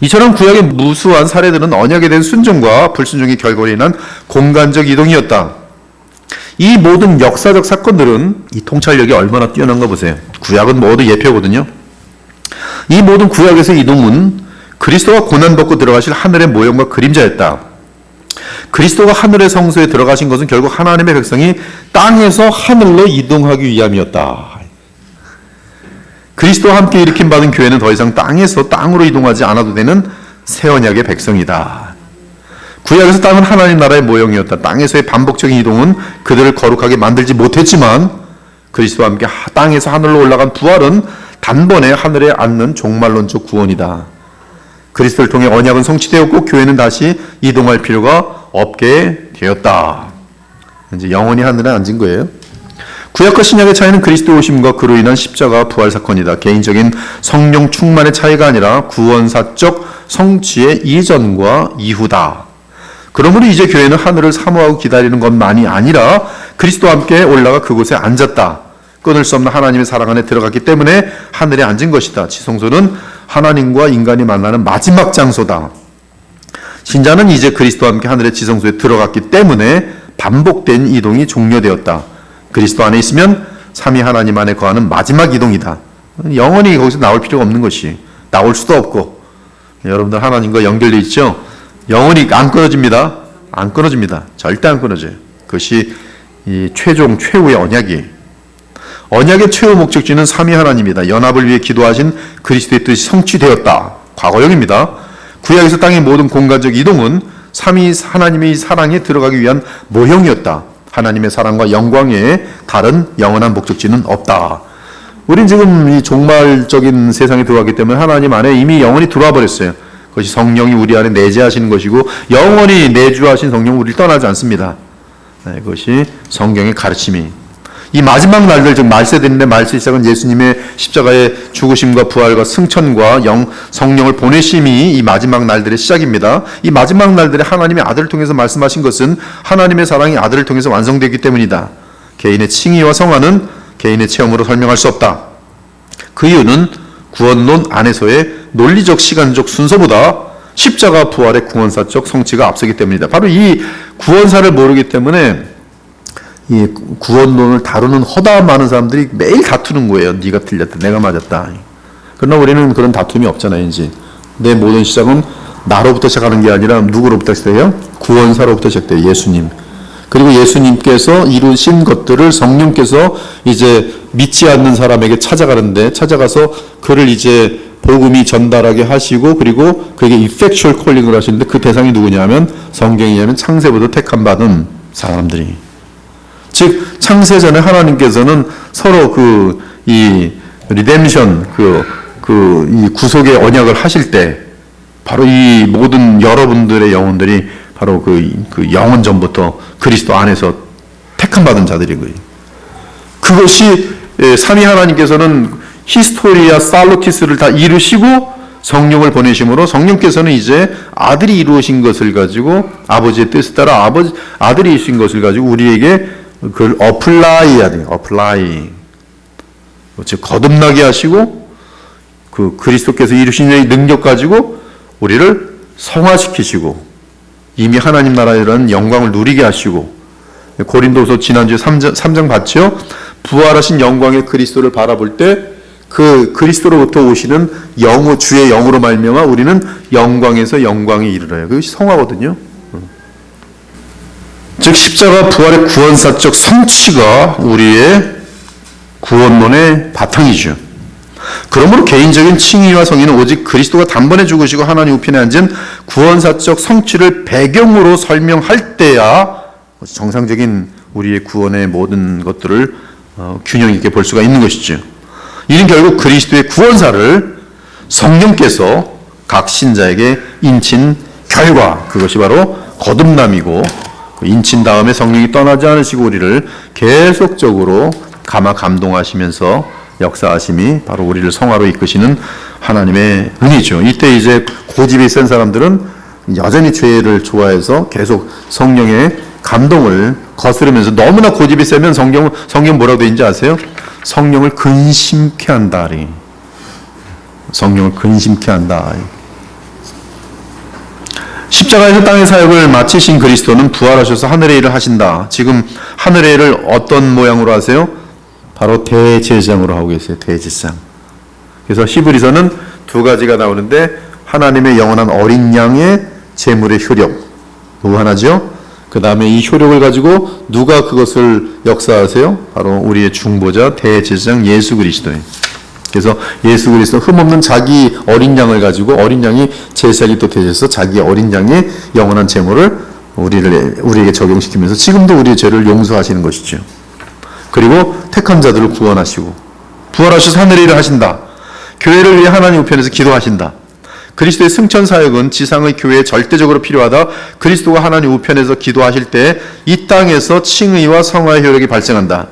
이처럼 구약의 무수한 사례들은 언약에 대한 순종과 불순종의 결과로 인한 공간적 이동이었다. 이 모든 역사적 사건들은 이 통찰력이 얼마나 뛰어난가 보세요. 구약은 모두 예표거든요. 이 모든 구약에서의 이동은 그리스도가 고난받고 들어가실 하늘의 모형과 그림자였다. 그리스도가 하늘의 성소에 들어가신 것은 결국 하나님의 백성이 땅에서 하늘로 이동하기 위함이었다. 그리스도와 함께 일으킴 받은 교회는 더 이상 땅에서 땅으로 이동하지 않아도 되는 새 언약의 백성이다. 구약에서 땅은 하나님 나라의 모형이었다. 땅에서의 반복적인 이동은 그들을 거룩하게 만들지 못했지만 그리스도와 함께 땅에서 하늘로 올라간 부활은 단번에 하늘에 앉는 종말론적 구원이다. 그리스도를 통해 언약은 성취되었고 교회는 다시 이동할 필요가 없게 되었다. 이제 영원히 하늘에 앉은 거예요. 구약과 신약의 차이는 그리스도 오심과 그로 인한 십자가 부활 사건이다. 개인적인 성령 충만의 차이가 아니라 구원사적 성취의 이전과 이후다. 그러므로 이제 교회는 하늘을 사모하고 기다리는 것만이 아니라 그리스도와 함께 올라가 그곳에 앉았다. 끊을 수 없는 하나님의 사랑 안에 들어갔기 때문에 하늘에 앉은 것이다. 지성소는 하나님과 인간이 만나는 마지막 장소다. 신자는 이제 그리스도와 함께 하늘의 지성소에 들어갔기 때문에 반복된 이동이 종료되었다. 그리스도 안에 있으면 삼위 하나님 안에 거하는 마지막 이동이다. 영원히 거기서 나올 필요가 없는 것이, 나올 수도 없고. 여러분들 하나님과 연결되어 있죠? 영원히 안 끊어집니다. 안 끊어집니다. 절대 안 끊어져요. 그것이 이 최종 최후의 언약이에요. 언약의 최후 목적지는 삼위 하나님이다. 연합을 위해 기도하신 그리스도의 뜻이 성취되었다. 과거형입니다. 구약에서 땅의 모든 공간적 이동은 삼위 하나님의 사랑에 들어가기 위한 모형이었다. 하나님의 사랑과 영광 외에 다른 영원한 목적지는 없다. 우린 지금 이 종말적인 세상에 들어왔기 때문에 하나님 안에 이미 영원히 들어와 버렸어요. 그것이 성령이 우리 안에 내재하시는 것이고 영원히 내주하신 성령은 우리를 떠나지 않습니다. 그것이 성경의 가르침이. 이 마지막 날들, 즉 말세대인데 말세 시작은 예수님의 십자가의 죽으심과 부활과 승천과 성령을 보내심이 이 마지막 날들의 시작입니다. 이 마지막 날들에 하나님의 아들을 통해서 말씀하신 것은 하나님의 사랑이 아들을 통해서 완성되기 때문이다. 개인의 칭의와 성화는 개인의 체험으로 설명할 수 없다. 그 이유는 구원론 안에서의 논리적 시간적 순서보다 십자가 부활의 구원사적 성취가 앞서기 때문이다. 바로 이 구원사를 모르기 때문에 이 구원론을 다루는 허다한 많은 사람들이 매일 다투는 거예요. 네가 틀렸다, 내가 맞았다. 그러나 우리는 그런 다툼이 없잖아요. 이제 내 모든 시작은 나로부터 시작하는 게 아니라 누구로부터 시작해요? 구원사로부터 시작돼요. 예수님. 그리고 예수님께서 이루신 것들을 성령께서 이제 믿지 않는 사람에게 찾아가서 그를 이제 복음이 전달하게 하시고, 그리고 그에게 effectual calling을 하시는데 그 대상이 누구냐면 성경이냐면 창세부터 택함 받은 사람들이. 즉 창세 전에 하나님께서는 서로 이 리뎀션 이 구속의 언약을 하실 때 바로 이 모든 여러분들의 영혼들이 바로 그 영원 전부터 그리스도 안에서 택함 받은 자들인 거예요. 그것이 삼위 하나님께서는 히스토리아 살로티스를 다 이루시고 성령을 보내심으로 성령께서는 이제 아들이 이루신 것을 가지고 아버지의 뜻에 따라 아들이 이루신 것을 가지고 우리에게 그걸 어플라이해야 돼요. 어플라이. 즉 거듭나게 하시고 그 그리스도께서 이루신 이 능력 가지고 우리를 성화시키시고 이미 하나님 나라에 이런 영광을 누리게 하시고, 고린도서 지난주에 3장 봤죠? 부활하신 영광의 그리스도를 바라볼 때 그 그리스도로부터 오시는 주의 영으로 말미암아 우리는 영광에서 영광에 이르러요. 그것이 성화거든요. 즉 십자가 부활의 구원사적 성취가 우리의 구원론의 바탕이죠. 그러므로 개인적인 칭의와 성의는 오직 그리스도가 단번에 죽으시고 하나님 우편에 앉은 구원사적 성취를 배경으로 설명할 때야 정상적인 우리의 구원의 모든 것들을 균형 있게 볼 수가 있는 것이죠. 이는 결국 그리스도의 구원사를 성령께서 각 신자에게 인친 결과, 그것이 바로 거듭남이고 인친 다음에 성령이 떠나지 않으시고 우리를 계속적으로 감동하시면서 역사하심이 바로 우리를 성화로 이끄시는 하나님의 은혜죠. 이때 이제 고집이 센 사람들은 여전히 죄를 좋아해서 계속 성령의 감동을 거스르면서 너무나 고집이 세면 성경 뭐라고 되어 있는지 아세요? 성령을 근심케 한다. 성령을 근심케 한다. 십자가에서 땅의 사역을 마치신 그리스도는 부활하셔서 하늘의 일을 하신다. 지금 하늘의 일을 어떤 모양으로 하세요? 바로 대제사장으로 하고 계세요. 대제사장. 그래서 히브리서는 두 가지가 나오는데 하나님의 영원한 어린 양의 제물의 효력 무한하죠. 그 다음에 이 효력을 가지고 누가 그것을 역사하세요? 바로 우리의 중보자 대제사장 예수 그리스도예요. 그래서 예수 그리스도 흠없는 자기 어린 양을 가지고 어린 양이 제사장이 또 되셔서 자기 어린 양의 영원한 제물을 우리에게 적용시키면서 지금도 우리의 죄를 용서하시는 것이죠. 그리고 택한 자들을 구원하시고 부활하셔서 하늘의 일을 하신다. 교회를 위해 하나님 우편에서 기도하신다. 그리스도의 승천 사역은 지상의 교회에 절대적으로 필요하다. 그리스도가 하나님 우편에서 기도하실 때 이 땅에서 칭의와 성화의 효력이 발생한다.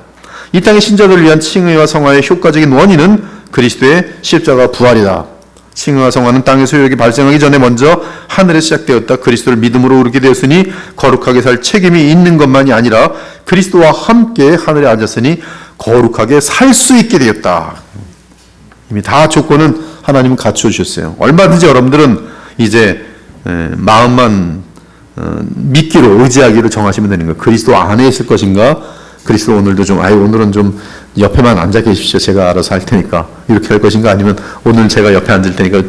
이 땅의 신자들을 위한 칭의와 성화의 효과적인 원인은 그리스도의 십자가 부활이다. 칭의와 성화는 땅에서 효력이 발생하기 전에 먼저 하늘에 시작되었다. 그리스도를 믿음으로 오르게 되었으니 거룩하게 살 책임이 있는 것만이 아니라 그리스도와 함께 하늘에 앉았으니 거룩하게 살 수 있게 되었다. 이미 다 조건은 하나님은 갖추어 주셨어요. 얼마든지 여러분들은 이제 마음만 믿기로 의지하기로 정하시면 되는 거예요. 그리스도 안에 있을 것인가? 그리스도 오늘도 오늘은 좀 옆에만 앉아 계십시오. 제가 알아서 할 테니까 이렇게 할 것인가? 아니면 오늘 제가 옆에 앉을 테니까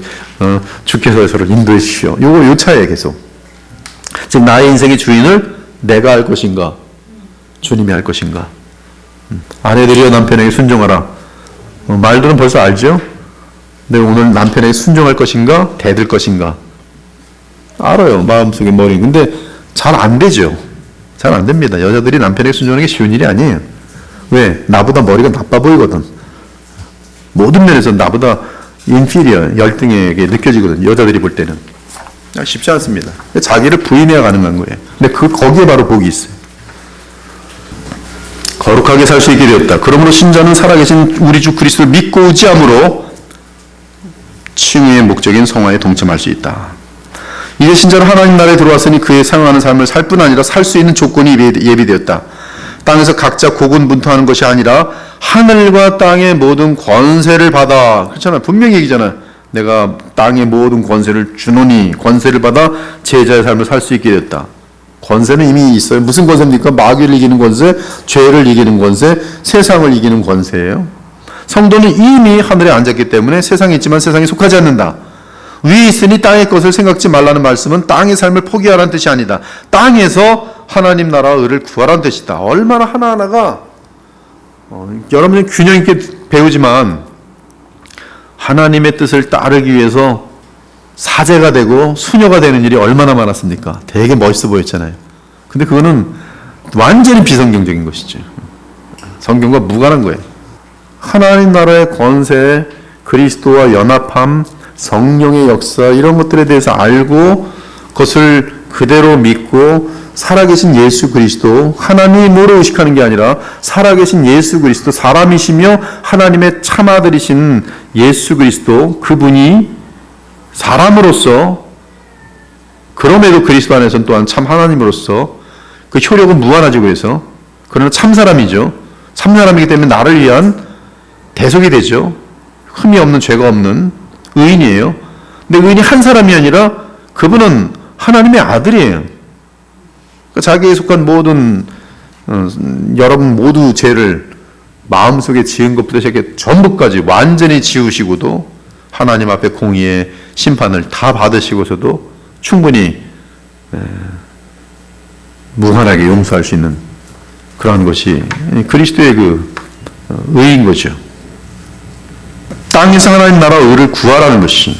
주께서 저를 인도해 주십시오. 요 차이에 계속. 즉 나의 인생의 주인을 내가 할 것인가? 주님이 할 것인가? 아내들이여 남편에게 순종하라. 말들은 벌써 알죠? 근데 오늘 남편에게 순종할 것인가? 대들 것인가? 알아요. 마음속에 머리. 근데 잘 안 되죠. 잘 안 됩니다. 여자들이 남편에게 순종하는 게 쉬운 일이 아니에요. 왜? 나보다 머리가 나빠 보이거든. 모든 면에서 나보다 인피리어, 열등하게 느껴지거든. 여자들이 볼 때는. 쉽지 않습니다. 자기를 부인해야 가능한 거예요. 근데 거기에 바로 복이 있어요. 거룩하게 살 수 있게 되었다. 그러므로 신자는 살아계신 우리 주 그리스도를 믿고 의지함으로 칭의의 목적인 성화에 동참할 수 있다. 이제 신자는 하나님 나라에 들어왔으니 그에 상응하는 삶을 살 뿐 아니라 살 수 있는 조건이 예비되었다. 땅에서 각자 고군분투하는 것이 아니라 하늘과 땅의 모든 권세를 받아. 그렇잖아. 분명히 얘기잖아. 내가 땅의 모든 권세를 주노니 권세를 받아 제자의 삶을 살 수 있게 되었다. 권세는 이미 있어요. 무슨 권세입니까? 마귀를 이기는 권세, 죄를 이기는 권세, 세상을 이기는 권세예요. 성도는 이미 하늘에 앉았기 때문에 세상에 있지만 세상에 속하지 않는다. 위에 있으니 땅의 것을 생각지 말라는 말씀은 땅의 삶을 포기하라는 뜻이 아니다. 땅에서 하나님 나라와 의를 구하라는 뜻이다. 얼마나 하나하나가 여러분이 균형 있게 배우지만 하나님의 뜻을 따르기 위해서 사제가 되고 수녀가 되는 일이 얼마나 많았습니까? 되게 멋있어 보였잖아요. 근데 그거는 완전히 비성경적인 것이죠. 성경과 무관한 거예요. 하나님 나라의 권세, 그리스도와 연합함, 성령의 역사 이런 것들에 대해서 알고 그것을 그대로 믿고 살아계신 예수 그리스도, 하나님으로 의식하는 게 아니라 살아계신 예수 그리스도, 사람이시며 하나님의 참아들이신 예수 그리스도, 그분이 사람으로서 그럼에도 그리스도 안에서는 또한 참 하나님으로서 그 효력은 무한하죠. 그래서 그러나 참 사람이죠. 참 사람이기 때문에 나를 위한 대속이 되죠. 흠이 없는, 죄가 없는 의인이에요. 근데 의인이 한 사람이 아니라 그분은 하나님의 아들이에요. 그러니까 자기에 속한 모든 여러분 모두 죄를 마음속에 지은 것부터 시작해 전부까지 완전히 지우시고도 하나님 앞에 공의의 심판을 다 받으시고서도 충분히 무한하게 용서할 수 있는 그러한 것이 그리스도의 그 의인 거죠. 땅에서 하나님 나라 의를 구하라는 것이,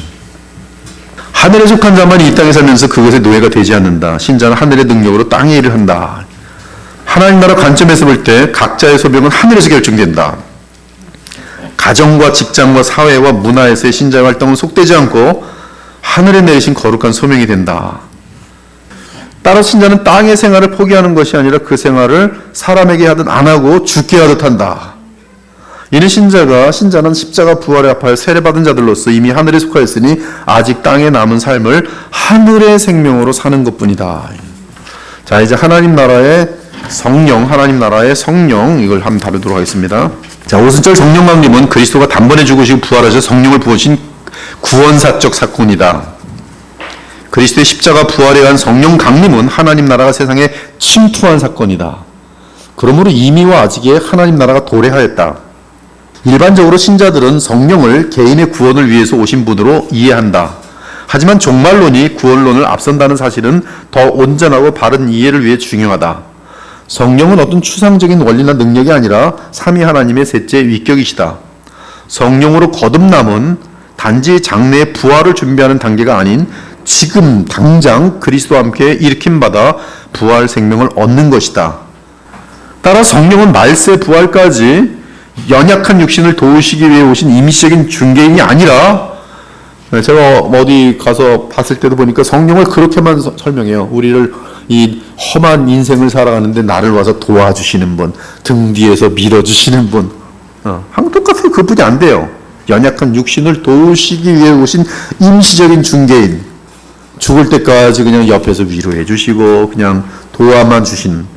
하늘에 속한 자만이 이 땅에 살면서 그것의 노예가 되지 않는다. 신자는 하늘의 능력으로 땅의 일을 한다. 하나님 나라 관점에서 볼 때 각자의 소명은 하늘에서 결정된다. 가정과 직장과 사회와 문화에서의 신자의 활동은 속되지 않고 하늘에 내리신 거룩한 소명이 된다. 따라 신자는 땅의 생활을 포기하는 것이 아니라 그 생활을 사람에게 하든 안 하고 죽게 하듯 한다. 이는 신자는 십자가 부활에 합하여 세례받은 자들로서 이미 하늘에 속하였으니 아직 땅에 남은 삶을 하늘의 생명으로 사는 것뿐이다. 자, 이제 하나님 나라의 성령, 하나님 나라의 성령, 이걸 한번 다루도록 하겠습니다. 자, 오순절 성령 강림은 그리스도가 단번에 죽으시고 부활하셔 성령을 부으신 구원사적 사건이다. 그리스도의 십자가 부활에 의한 성령 강림은 하나님 나라가 세상에 침투한 사건이다. 그러므로 이미와 아직의 하나님 나라가 도래하였다. 일반적으로 신자들은 성령을 개인의 구원을 위해서 오신 분으로 이해한다. 하지만 종말론이 구원론을 앞선다는 사실은 더 온전하고 바른 이해를 위해 중요하다. 성령은 어떤 추상적인 원리나 능력이 아니라 삼위 하나님의 셋째 위격이시다. 성령으로 거듭남은 단지 장래의 부활을 준비하는 단계가 아닌 지금 당장 그리스도와 함께 일으킴받아 부활 생명을 얻는 것이다. 따라 성령은 말세 부활까지 연약한 육신을 도우시기 위해 오신 임시적인 중개인이 아니라, 제가 어디 가서 봤을 때도 보니까 성령을 그렇게만 설명해요. 우리를 이 험한 인생을 살아가는데 나를 와서 도와주시는 분, 등 뒤에서 밀어주시는 분, 항상 똑같아요. 그분이 안 돼요. 연약한 육신을 도우시기 위해 오신 임시적인 중개인, 죽을 때까지 그냥 옆에서 위로해 주시고 그냥 도와만 주시는.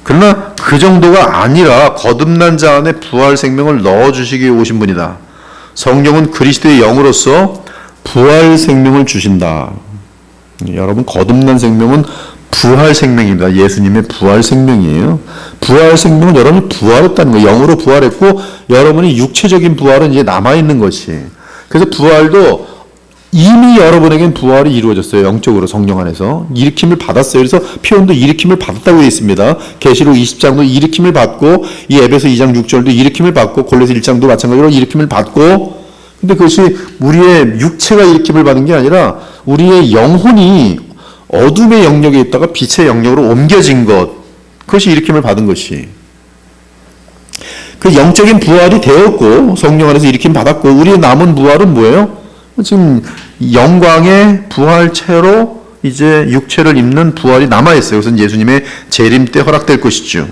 그러나 그 정도가 아니라 거듭난 자 안에 부활 생명을 넣어주시기 위해 오신 분이다. 성령은 그리스도의 영으로서 부활 생명을 주신다. 여러분, 거듭난 생명은 부활 생명입니다. 예수님의 부활 생명이에요. 부활 생명은 여러분이 부활했다는 거예요. 영으로 부활했고 여러분이 육체적인 부활은 이제 남아있는 것이. 그래서 부활도 이미 여러분에겐 부활이 이루어졌어요. 영적으로 성령 안에서 일으킴을 받았어요. 그래서 표현도 일으킴을 받았다고 되어 있습니다. 계시록 20장도 일으킴을 받고, 이 에베소 2장 6절도 일으킴을 받고, 골로새 1장도 마찬가지로 일으킴을 받고. 근데 그것이 우리의 육체가 일으킴을 받은 게 아니라 우리의 영혼이 어둠의 영역에 있다가 빛의 영역으로 옮겨진 것, 그것이 일으킴을 받은 것이. 그 영적인 부활이 되었고 성령 안에서 일으킴 받았고, 우리의 남은 부활은 뭐예요? 지금 영광의 부활체로 이제 육체를 입는 부활이 남아있어요. 그것은 예수님의 재림 때 허락될 것이죠.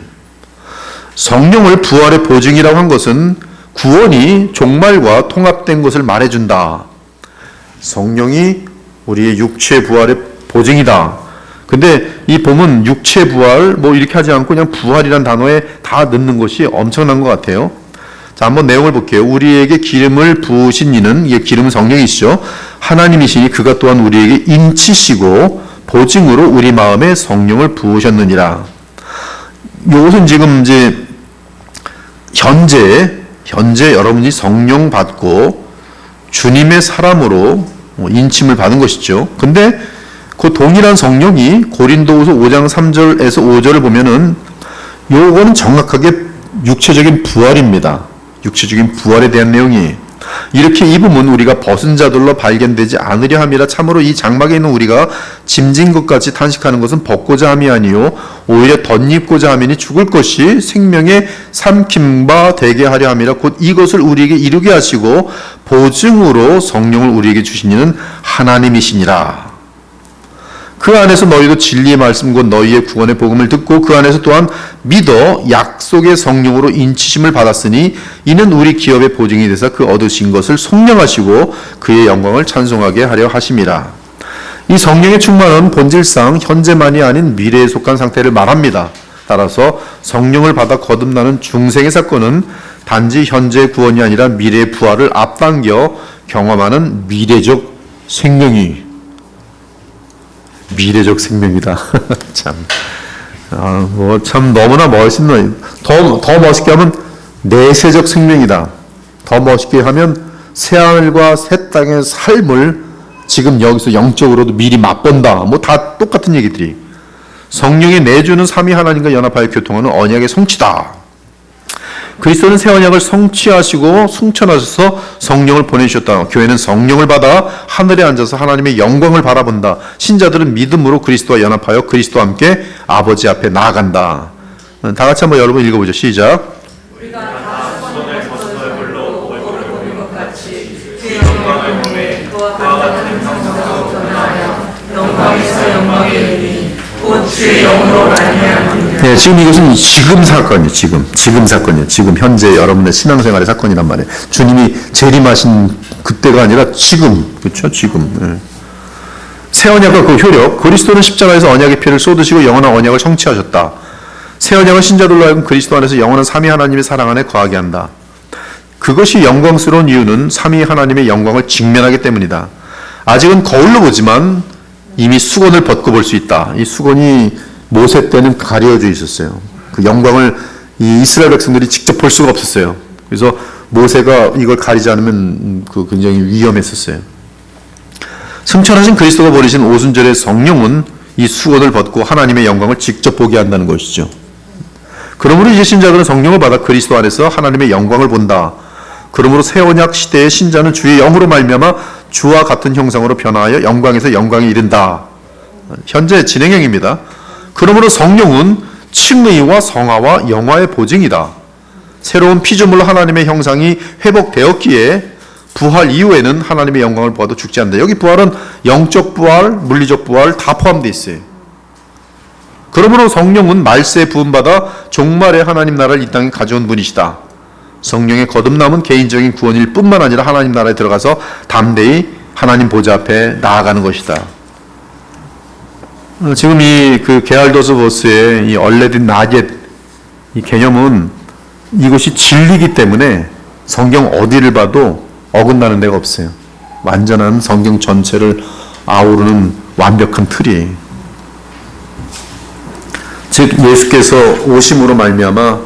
성령을 부활의 보증이라고 한 것은 구원이 종말과 통합된 것을 말해준다. 성령이 우리의 육체 부활의 보증이다. 근데 이 봄은 육체 부활 뭐 이렇게 하지 않고 그냥 부활이란 단어에 다 넣는 것이 엄청난 것 같아요. 자, 한번 내용을 볼게요. 우리에게 기름을 부으신 이는, 이게 기름은 성령이시죠. 하나님이시니 그가 또한 우리에게 인치시고 보증으로 우리 마음에 성령을 부으셨느니라. 이것은 지금 이제 현재 여러분이 성령 받고 주님의 사람으로 인침을 받은 것이죠. 근데 그 동일한 성령이 고린도후서 5장 3절에서 5절을 보면은 요거는 정확하게 육체적인 부활입니다. 육체적인 부활에 대한 내용이 이렇게 입으면 우리가 벗은 자들로 발견되지 않으려 함이라. 참으로 이 장막에 있는 우리가 짐진 것 같이 탄식하는 것은 벗고자 함이 아니요 오히려 덧입고자 함이니 죽을 것이 생명의 삼킴바 되게 하려 함이라. 곧 이것을 우리에게 이루게 하시고 보증으로 성령을 우리에게 주신 이는 하나님이시니라. 그 안에서 너희도 진리의 말씀 곧 너희의 구원의 복음을 듣고 그 안에서 또한 믿어 약속의 성령으로 인치심을 받았으니 이는 우리 기업의 보증이 되사 그 얻으신 것을 속량하시고 그의 영광을 찬송하게 하려 하심이라. 이 성령의 충만은 본질상 현재만이 아닌 미래에 속한 상태를 말합니다. 따라서 성령을 받아 거듭나는 중생의 사건은 단지 현재의 구원이 아니라 미래의 부활을 앞당겨 경험하는 미래적 생명이 미래적 생명이다. 참, 참 너무나 멋있는. 더 멋있게 하면 내세적 생명이다. 더 멋있게 하면 새하늘과 새 땅의 삶을 지금 여기서 영적으로도 미리 맛본다. 뭐 다 똑같은 얘기들이. 성령이 내주는 삼위 하나님과 연합하여 교통하는 언약의 성취다. 그리스도는 새 언약을 성취하시고 승천하셔서 성령을 보내주셨다. 교회는 성령을 받아 하늘에 앉아서 하나님의 영광을 바라본다. 신자들은 믿음으로 그리스도와 연합하여 그리스도와 함께 아버지 앞에 나아간다. 다 같이 한번 여러분 읽어보죠. 시작. 우리가 다 손을 벗은 얼굴로 얼굴을 보는 것 같이 그 영광을 보매 그와 같은 형상으로 변화하여 영광에서 영광에 이르니 곧 주의 영으로 말미암으리라. 네, 지금 이것은 지금 사건이에요. 지금 사건이에요. 지금 현재 여러분의 신앙생활의 사건이란 말이에요. 주님이 재림하신 그때가 아니라 지금, 그렇죠? 지금. 네. 새 언약과 그 효력, 그리스도는 십자가에서 언약의 피를 쏟으시고 영원한 언약을 성취하셨다. 새 언약은 신자들로 하여금 그리스도 안에서 영원한 삼위 하나님의 사랑 안에 거하게 한다. 그것이 영광스러운 이유는 삼위 하나님의 영광을 직면하기 때문이다. 아직은 거울로 보지만 이미 수건을 벗고 볼 수 있다. 이 수건이 모세 때는 가려져 있었어요. 그 영광을 이 이스라엘 백성들이 직접 볼 수가 없었어요. 그래서 모세가 이걸 가리지 않으면 그 굉장히 위험했었어요. 승천하신 그리스도가 버리신 오순절의 성령은 이 수건을 벗고 하나님의 영광을 직접 보게 한다는 것이죠. 그러므로 이제 신자들은 성령을 받아 그리스도 안에서 하나님의 영광을 본다. 그러므로 새 언약 시대의 신자는 주의 영으로 말미암아 주와 같은 형상으로 변화하여 영광에서 영광에 이른다. 현재 진행형입니다. 그러므로 성령은 칭의와 성화와 영화의 보증이다. 새로운 피조물로 하나님의 형상이 회복되었기에 부활 이후에는 하나님의 영광을 보아도 죽지 않는다. 여기 부활은 영적 부활, 물리적 부활 다 포함되어 있어요. 그러므로 성령은 말세에 부음받아 종말의 하나님 나라를 이 땅에 가져온 분이시다. 성령의 거듭남은 개인적인 구원일 뿐만 아니라 하나님 나라에 들어가서 담대히 하나님 보좌 앞에 나아가는 것이다. 지금 이 그 게알도스 보스의 이 얼레딘 나겟 이 개념은 이것이 진리이기 때문에 성경 어디를 봐도 어긋나는 데가 없어요. 완전한 성경 전체를 아우르는 완벽한 틀이에요. 즉 예수께서 오심으로 말미암아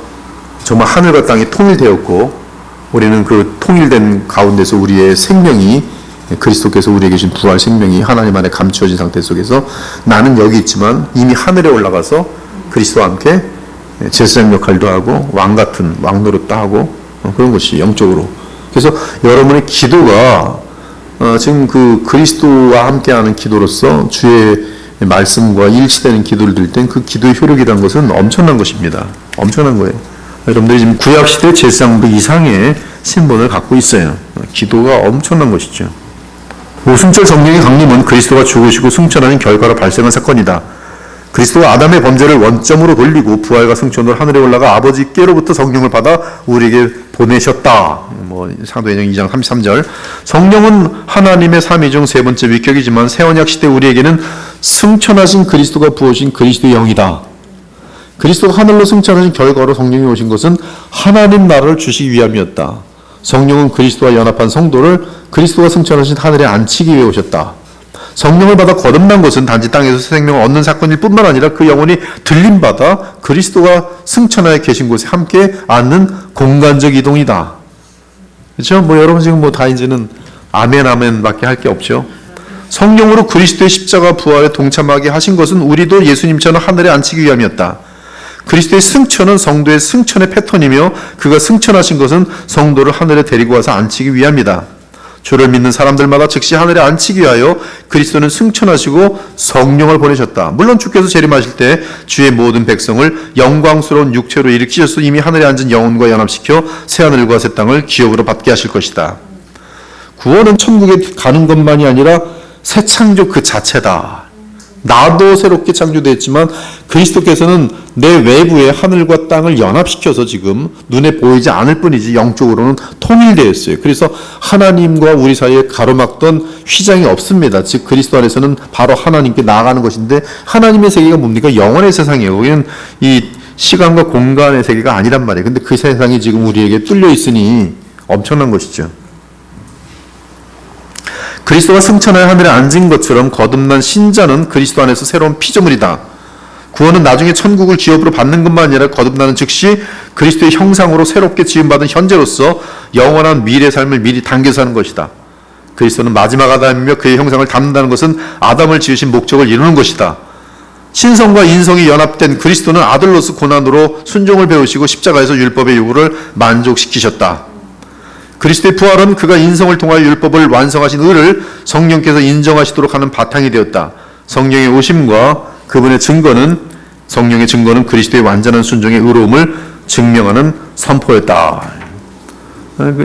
정말 하늘과 땅이 통일되었고 우리는 그 통일된 가운데서 우리의 생명이 그리스도께서 우리에게 주신 부활 생명이 하나님 안에 감추어진 상태 속에서 나는 여기 있지만 이미 하늘에 올라가서 그리스도와 함께 제사장 역할도 하고 왕 같은 왕노릇도 하고 그런 것이 영적으로. 그래서 여러분의 기도가 지금 그 그리스도와 함께하는 기도로서 주의 말씀과 일치되는 기도를 드릴 땐 그 기도의 효력이라는 것은 엄청난 것입니다. 엄청난 거예요. 여러분들이 지금 구약시대 제사장부 이상의 신분을 갖고 있어요. 기도가 엄청난 것이죠. 오순절 성령의 강림은 그리스도가 죽으시고 승천하는 결과로 발생한 사건이다. 그리스도가 아담의 범죄를 원점으로 돌리고 부활과 승천으로 하늘에 올라가 아버지께로부터 성령을 받아 우리에게 보내셨다. 사도행전 2장 33절. 성령은 하나님의 삼위 중 세 번째 위격이지만 새 언약 시대 우리에게는 승천하신 그리스도가 부어신 그리스도의 영이다. 그리스도가 하늘로 승천하신 결과로 성령이 오신 것은 하나님 나라를 주시기 위함이었다. 성령은 그리스도와 연합한 성도를 그리스도가 승천하신 하늘에 앉히기 위해 오셨다. 성령을 받아 거듭난 것은 단지 땅에서 새 생명을 얻는 사건일 뿐만 아니라 그 영혼이 들림받아 그리스도가 승천하여 계신 곳에 함께 앉는 공간적 이동이다. 그렇죠? 여러분 지금 다 이제는 아멘 아멘 밖에 할 게 없죠. 성령으로 그리스도의 십자가 부활에 동참하게 하신 것은 우리도 예수님처럼 하늘에 앉히기 위함이었다. 그리스도의 승천은 성도의 승천의 패턴이며 그가 승천하신 것은 성도를 하늘에 데리고 와서 앉히기 위함이다. 주를 믿는 사람들마다 즉시 하늘에 앉히기 위하여 그리스도는 승천하시고 성령을 보내셨다. 물론 주께서 재림하실 때 주의 모든 백성을 영광스러운 육체로 일으키셔서 이미 하늘에 앉은 영혼과 연합시켜 새하늘과 새 땅을 기업으로 받게 하실 것이다. 구원은 천국에 가는 것만이 아니라 새 창조 그 자체다. 나도 새롭게 창조됐지만 그리스도께서는 내 외부에 하늘과 땅을 연합시켜서 지금 눈에 보이지 않을 뿐이지 영적으로는 통일되어 있어요. 그래서 하나님과 우리 사이에 가로막던 휘장이 없습니다. 즉 그리스도 안에서는 바로 하나님께 나아가는 것인데 하나님의 세계가 뭡니까? 영원의 세상이에요. 거기는 이 시간과 공간의 세계가 아니란 말이에요. 근데 그 세상이 지금 우리에게 뚫려 있으니 엄청난 것이죠. 그리스도가 승천하여 하늘에 앉은 것처럼 거듭난 신자는 그리스도 안에서 새로운 피조물이다. 구원은 나중에 천국을 기업으로 받는 것만 아니라 거듭나는 즉시 그리스도의 형상으로 새롭게 지음받은 현재로서 영원한 미래 삶을 미리 당겨서 하는 것이다. 그리스도는 마지막 아담이며 그의 형상을 담는다는 것은 아담을 지으신 목적을 이루는 것이다. 신성과 인성이 연합된 그리스도는 아들로서 고난으로 순종을 배우시고 십자가에서 율법의 요구를 만족시키셨다. 그리스도의 부활은 그가 인성을 통하여 율법을 완성하신 의를 성령께서 인정하시도록 하는 바탕이 되었다. 성령의 오심과 그분의 증거는, 성령의 증거는 그리스도의 완전한 순종의 의로움을 증명하는 선포였다.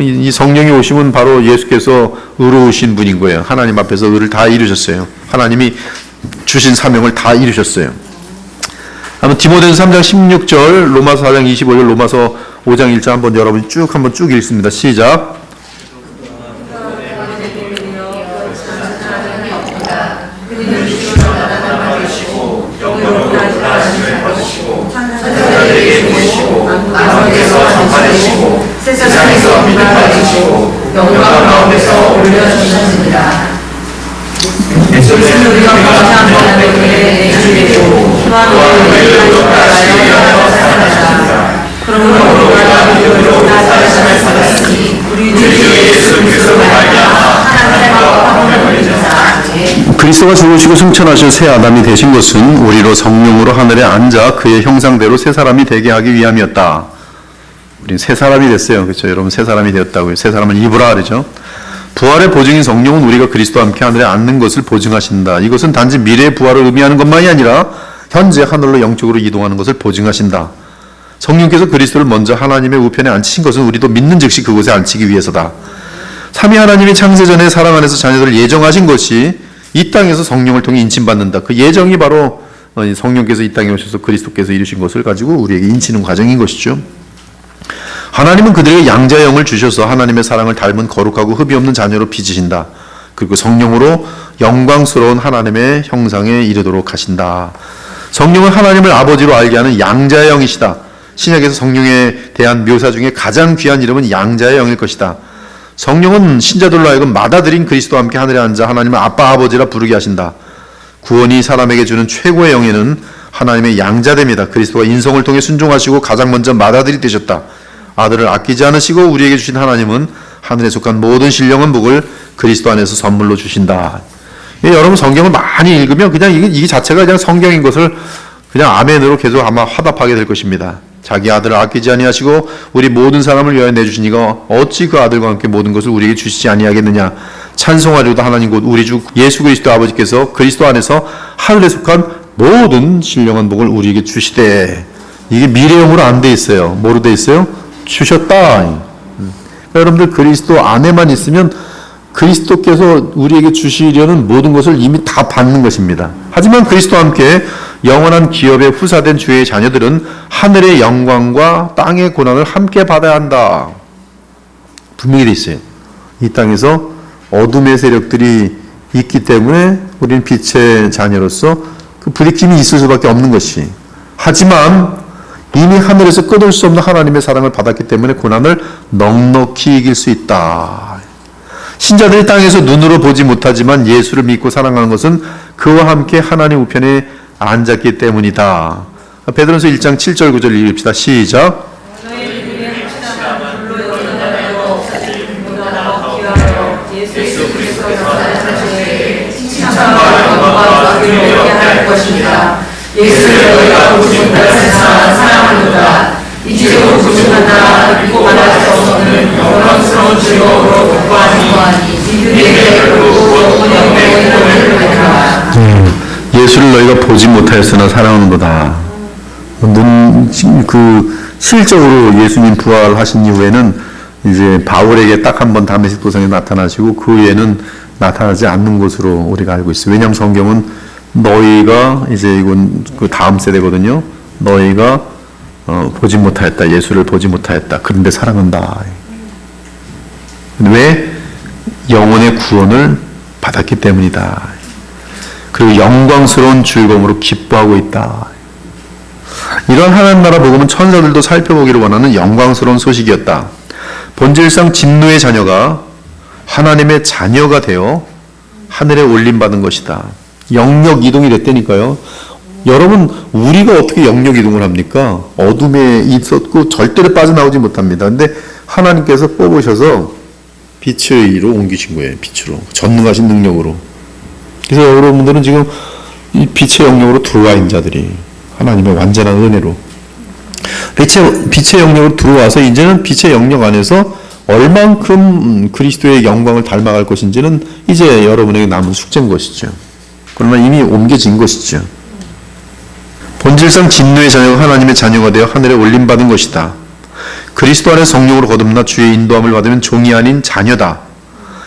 이 성령의 오심은 바로 예수께서 의로우신 분인 거예요. 하나님 앞에서 의를 다 이루셨어요. 하나님이 주신 사명을 다 이루셨어요. 한번 디모데전서 3장 16절, 로마서 4장 25절, 로마서 5장 1절 한번 여러분이 한번 쭉 읽습니다. 시작. 세상에서 믿음받으시고 영광 가운데서 올려주셨습니다. 예수는 우리가 감사한 하나님께 내주되고 희망을 의하여 살아가자. 그러므로 우리가 믿음으로 살아가셨으니 우리 주 예수 그리스도로 말미암아 하나님과 화평을 주사. 그리스도가 죽으시고 승천하실 새 아담이 되신 것은 우리로 성령으로 하늘에 앉아 그의 형상대로 새 사람이 되게 하기 위함이었다. 우린 새 사람이 됐어요. 그렇죠? 여러분 새 사람이 되었다고요. 새 사람을 입으라 그러죠. 부활의 보증인 성령은 우리가 그리스도와 함께 하늘에 앉는 것을 보증하신다. 이것은 단지 미래의 부활을 의미하는 것만이 아니라 현재 하늘로 영적으로 이동하는 것을 보증하신다. 성령께서 그리스도를 먼저 하나님의 우편에 앉히신 것은 우리도 믿는 즉시 그곳에 앉히기 위해서다. 삼위 하나님이 창세전에 사랑 안에서 자녀들을 예정하신 것이 이 땅에서 성령을 통해 인침받는다. 그 예정이 바로 성령께서 이 땅에 오셔서 그리스도께서 이루신 것을 가지고 우리에게 인치는 과정인 것이죠. 하나님은 그들에게 양자의 영을 주셔서 하나님의 사랑을 닮은 거룩하고 흡이 없는 자녀로 빚으신다. 그리고 성령으로 영광스러운 하나님의 형상에 이르도록 하신다. 성령은 하나님을 아버지로 알게 하는 양자의 영이시다. 신약에서 성령에 대한 묘사 중에 가장 귀한 이름은 양자의 영일 것이다. 성령은 신자들로 하여금 맏아들인 그리스도와 함께 하늘에 앉아 하나님을 아빠 아버지라 부르게 하신다. 구원이 사람에게 주는 최고의 영예는 하나님의 양자됨이다. 그리스도가 인성을 통해 순종하시고 가장 먼저 맏아들이 되셨다. 아들을 아끼지 않으시고 우리에게 주신 하나님은 하늘에 속한 모든 신령한 복을 그리스도 안에서 선물로 주신다. 여러분 성경을 많이 읽으면 그냥 이게 자체가 그냥 성경인 것을 그냥 아멘으로 계속 아마 화답하게 될 것입니다. 자기 아들을 아끼지 아니하시고 우리 모든 사람을 위하여 내주신 이가 어찌 그 아들과 함께 모든 것을 우리에게 주시지 아니하겠느냐. 찬송하리로다. 하나님 곧 우리 주 예수 그리스도 아버지께서 그리스도 안에서 하늘에 속한 모든 신령한 복을 우리에게 주시되. 이게 미래형으로 안 돼 있어요. 뭐로 돼 있어요? 주셨다. 여러분들 그리스도 안에만 있으면 그리스도께서 우리에게 주시려는 모든 것을 이미 다 받는 것입니다. 하지만 그리스도와 함께 영원한 기업에 후사된 주의 자녀들은 하늘의 영광과 땅의 고난을 함께 받아야 한다. 분명히 돼 있어요. 이 땅에서 어둠의 세력들이 있기 때문에 우리는 빛의 자녀로서 그 부딪힘이 있을 수밖에 없는 것이. 하지만 이미 하늘에서 끊을 수 없는 하나님의 사랑을 받았기 때문에 고난을 넉넉히 이길 수 있다. 신자들이 땅에서 눈으로 보지 못하지만 예수를 믿고 사랑하는 것은 그와 함께 하나님 우편에 앉았기 때문이다. 베드로전서 1장 7절 9절 읽읍시다. 시작. 예수를 너희가 보지 못하였으나 사랑하는도다. 이제도 보지 못한다. 믿고 만날 수 없는 영광스러운 즐거움으로 복구하니 이들에게 결국 영원의 영광을 받으라. 예수를 너희가 보지 못하였으나 사랑하는도다. 실적으로 예수님 부활하신 이후에는 이제 바울에게 딱 한 번 다메섹 도상에 나타나시고 그 후에는 나타나지 않는 것으로 우리가 알고 있어요. 왜냐하면 성경은 너희가 이제 이건 그 다음 세대거든요. 너희가 보지 못하였다. 예수를 보지 못하였다. 그런데 사랑한다. 왜? 영혼의 구원을 받았기 때문이다. 그리고 영광스러운 즐거움으로 기뻐하고 있다. 이런 하나님 나라 복음은 천사들도 살펴보기를 원하는 영광스러운 소식이었다. 본질상 진노의 자녀가 하나님의 자녀가 되어 하늘에 올림받은 것이다. 영역 이동이 됐다니까요. 여러분, 우리가 어떻게 영역 이동을 합니까? 어둠에 있었고 절대로 빠져나오지 못합니다. 근데 하나님께서 뽑으셔서 빛의로 옮기신 거예요. 빛으로. 전능하신 능력으로. 그래서 여러분들은 지금 이 빛의 영역으로 들어와 있는 자들이 하나님의 완전한 은혜로 빛의 영역으로 들어와서 이제는 빛의 영역 안에서 얼만큼 그리스도의 영광을 닮아갈 것인지는 이제 여러분에게 남은 숙제인 것이죠. 그러나 이미 옮겨진 것이죠. 본질상 진노의 자녀가 하나님의 자녀가 되어 하늘에 올림받은 것이다. 그리스도 안에 성령으로 거듭나 주의 인도함을 받으면 종이 아닌 자녀다.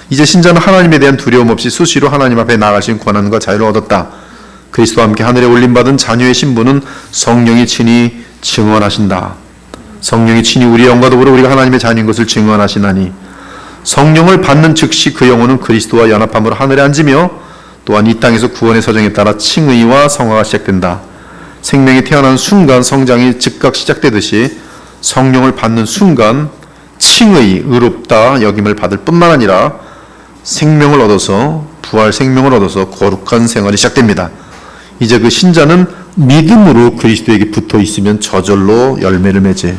이제 신자는 하나님에 대한 두려움 없이 수시로 하나님 앞에 나아가신 권한과 자유를 얻었다. 그리스도와 함께 하늘에 올림받은 자녀의 신분은 성령이 친히 증언하신다. 성령이 친히 우리의 영과 더불어 우리가 하나님의 자녀인 것을 증언하시나니 성령을 받는 즉시 그 영혼은 그리스도와 연합함으로 하늘에 앉으며 또한 이 땅에서 구원의 서정에 따라 칭의와 성화가 시작된다. 생명이 태어난 순간 성장이 즉각 시작되듯이 성령을 받는 순간 칭의, 의롭다 여김을 받을 뿐만 아니라 생명을 얻어서 부활 생명을 얻어서 거룩한 생활이 시작됩니다. 이제 그 신자는 믿음으로 그리스도에게 붙어 있으면 저절로 열매를 맺지.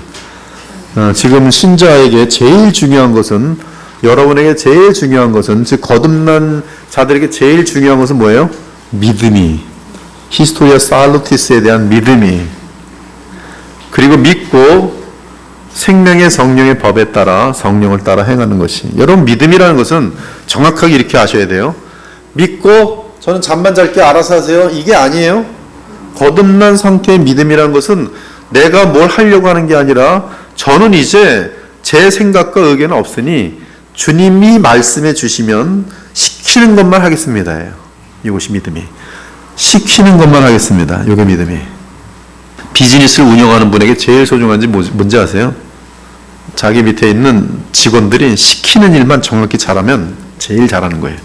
지금 신자에게 제일 중요한 것은 여러분에게 제일 중요한 것은 즉 거듭난 자들에게 제일 중요한 것은 뭐예요? 믿음이. 히스토리아 살루티스에 대한 믿음이. 그리고 믿고 생명의 성령의 법에 따라 성령을 따라 행하는 것이. 여러분 믿음이라는 것은 정확하게 이렇게 아셔야 돼요. 믿고 저는 잠만 잘게 알아서 하세요. 이게 아니에요. 거듭난 상태의 믿음이라는 것은 내가 뭘 하려고 하는 게 아니라 저는 이제 제 생각과 의견은 없으니 주님이 말씀해 주시면 시키는 것만 하겠습니다. 이것이 믿음이. 시키는 것만 하겠습니다. 이게 믿음이. 비즈니스를 운영하는 분에게 제일 소중한지 뭔지 아세요? 자기 밑에 있는 직원들이 시키는 일만 정확히 잘하면 제일 잘하는 거예요.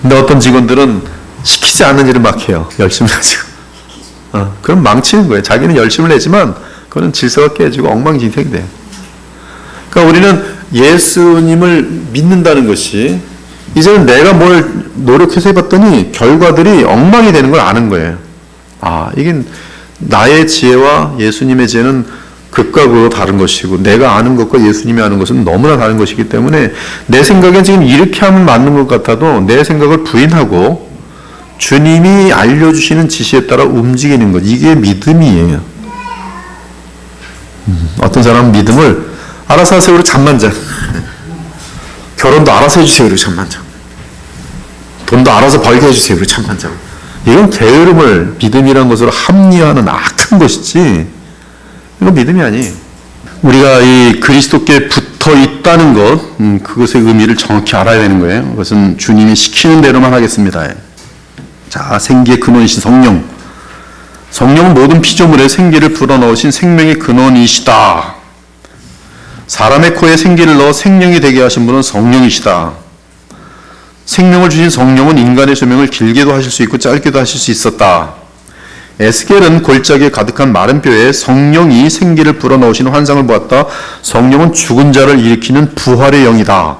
근데 어떤 직원들은 시키지 않는 일을 막 해요. 열심히 가지고. 그럼 망치는 거예요. 자기는 열심을 내지만 그거는 질서가 깨지고 엉망진창이 돼요. 그러니까 우리는 예수님을 믿는다는 것이 이제는 내가 뭘 노력해서 해봤더니 결과들이 엉망이 되는 걸 아는 거예요. 이게 나의 지혜와 예수님의 지혜는 극과 극으로 다른 것이고 내가 아는 것과 예수님이 아는 것은 너무나 다른 것이기 때문에 내 생각엔 지금 이렇게 하면 맞는 것 같아도 내 생각을 부인하고 주님이 알려주시는 지시에 따라 움직이는 것. 이게 믿음이에요. 어떤 사람은 믿음을 알아서 하세요. 그리고 잠만 자. 결혼도 알아서 해주세요. 그리고 잠만 자. 돈도 알아서 벌게 해주세요. 그리고 잠만 자. 이건 게으름을 믿음이라는 것으로 합리화하는 악한 것이지 이건 믿음이 아니에요. 우리가 이 그리스도께 붙어 있다는 것, 그것의 의미를 정확히 알아야 되는 거예요. 그것은 주님이 시키는 대로만 하겠습니다. 자, 생기의 근원이신 성령. 성령은 모든 피조물에 생기를 불어넣으신 생명의 근원이시다. 사람의 코에 생기를 넣어 생명이 되게 하신 분은 성령이시다. 생명을 주신 성령은 인간의 수명을 길게도 하실 수 있고 짧게도 하실 수 있었다. 에스겔은 골짜기에 가득한 마른 뼈에 성령이 생기를 불어넣으신 환상을 보았다. 성령은 죽은 자를 일으키는 부활의 영이다.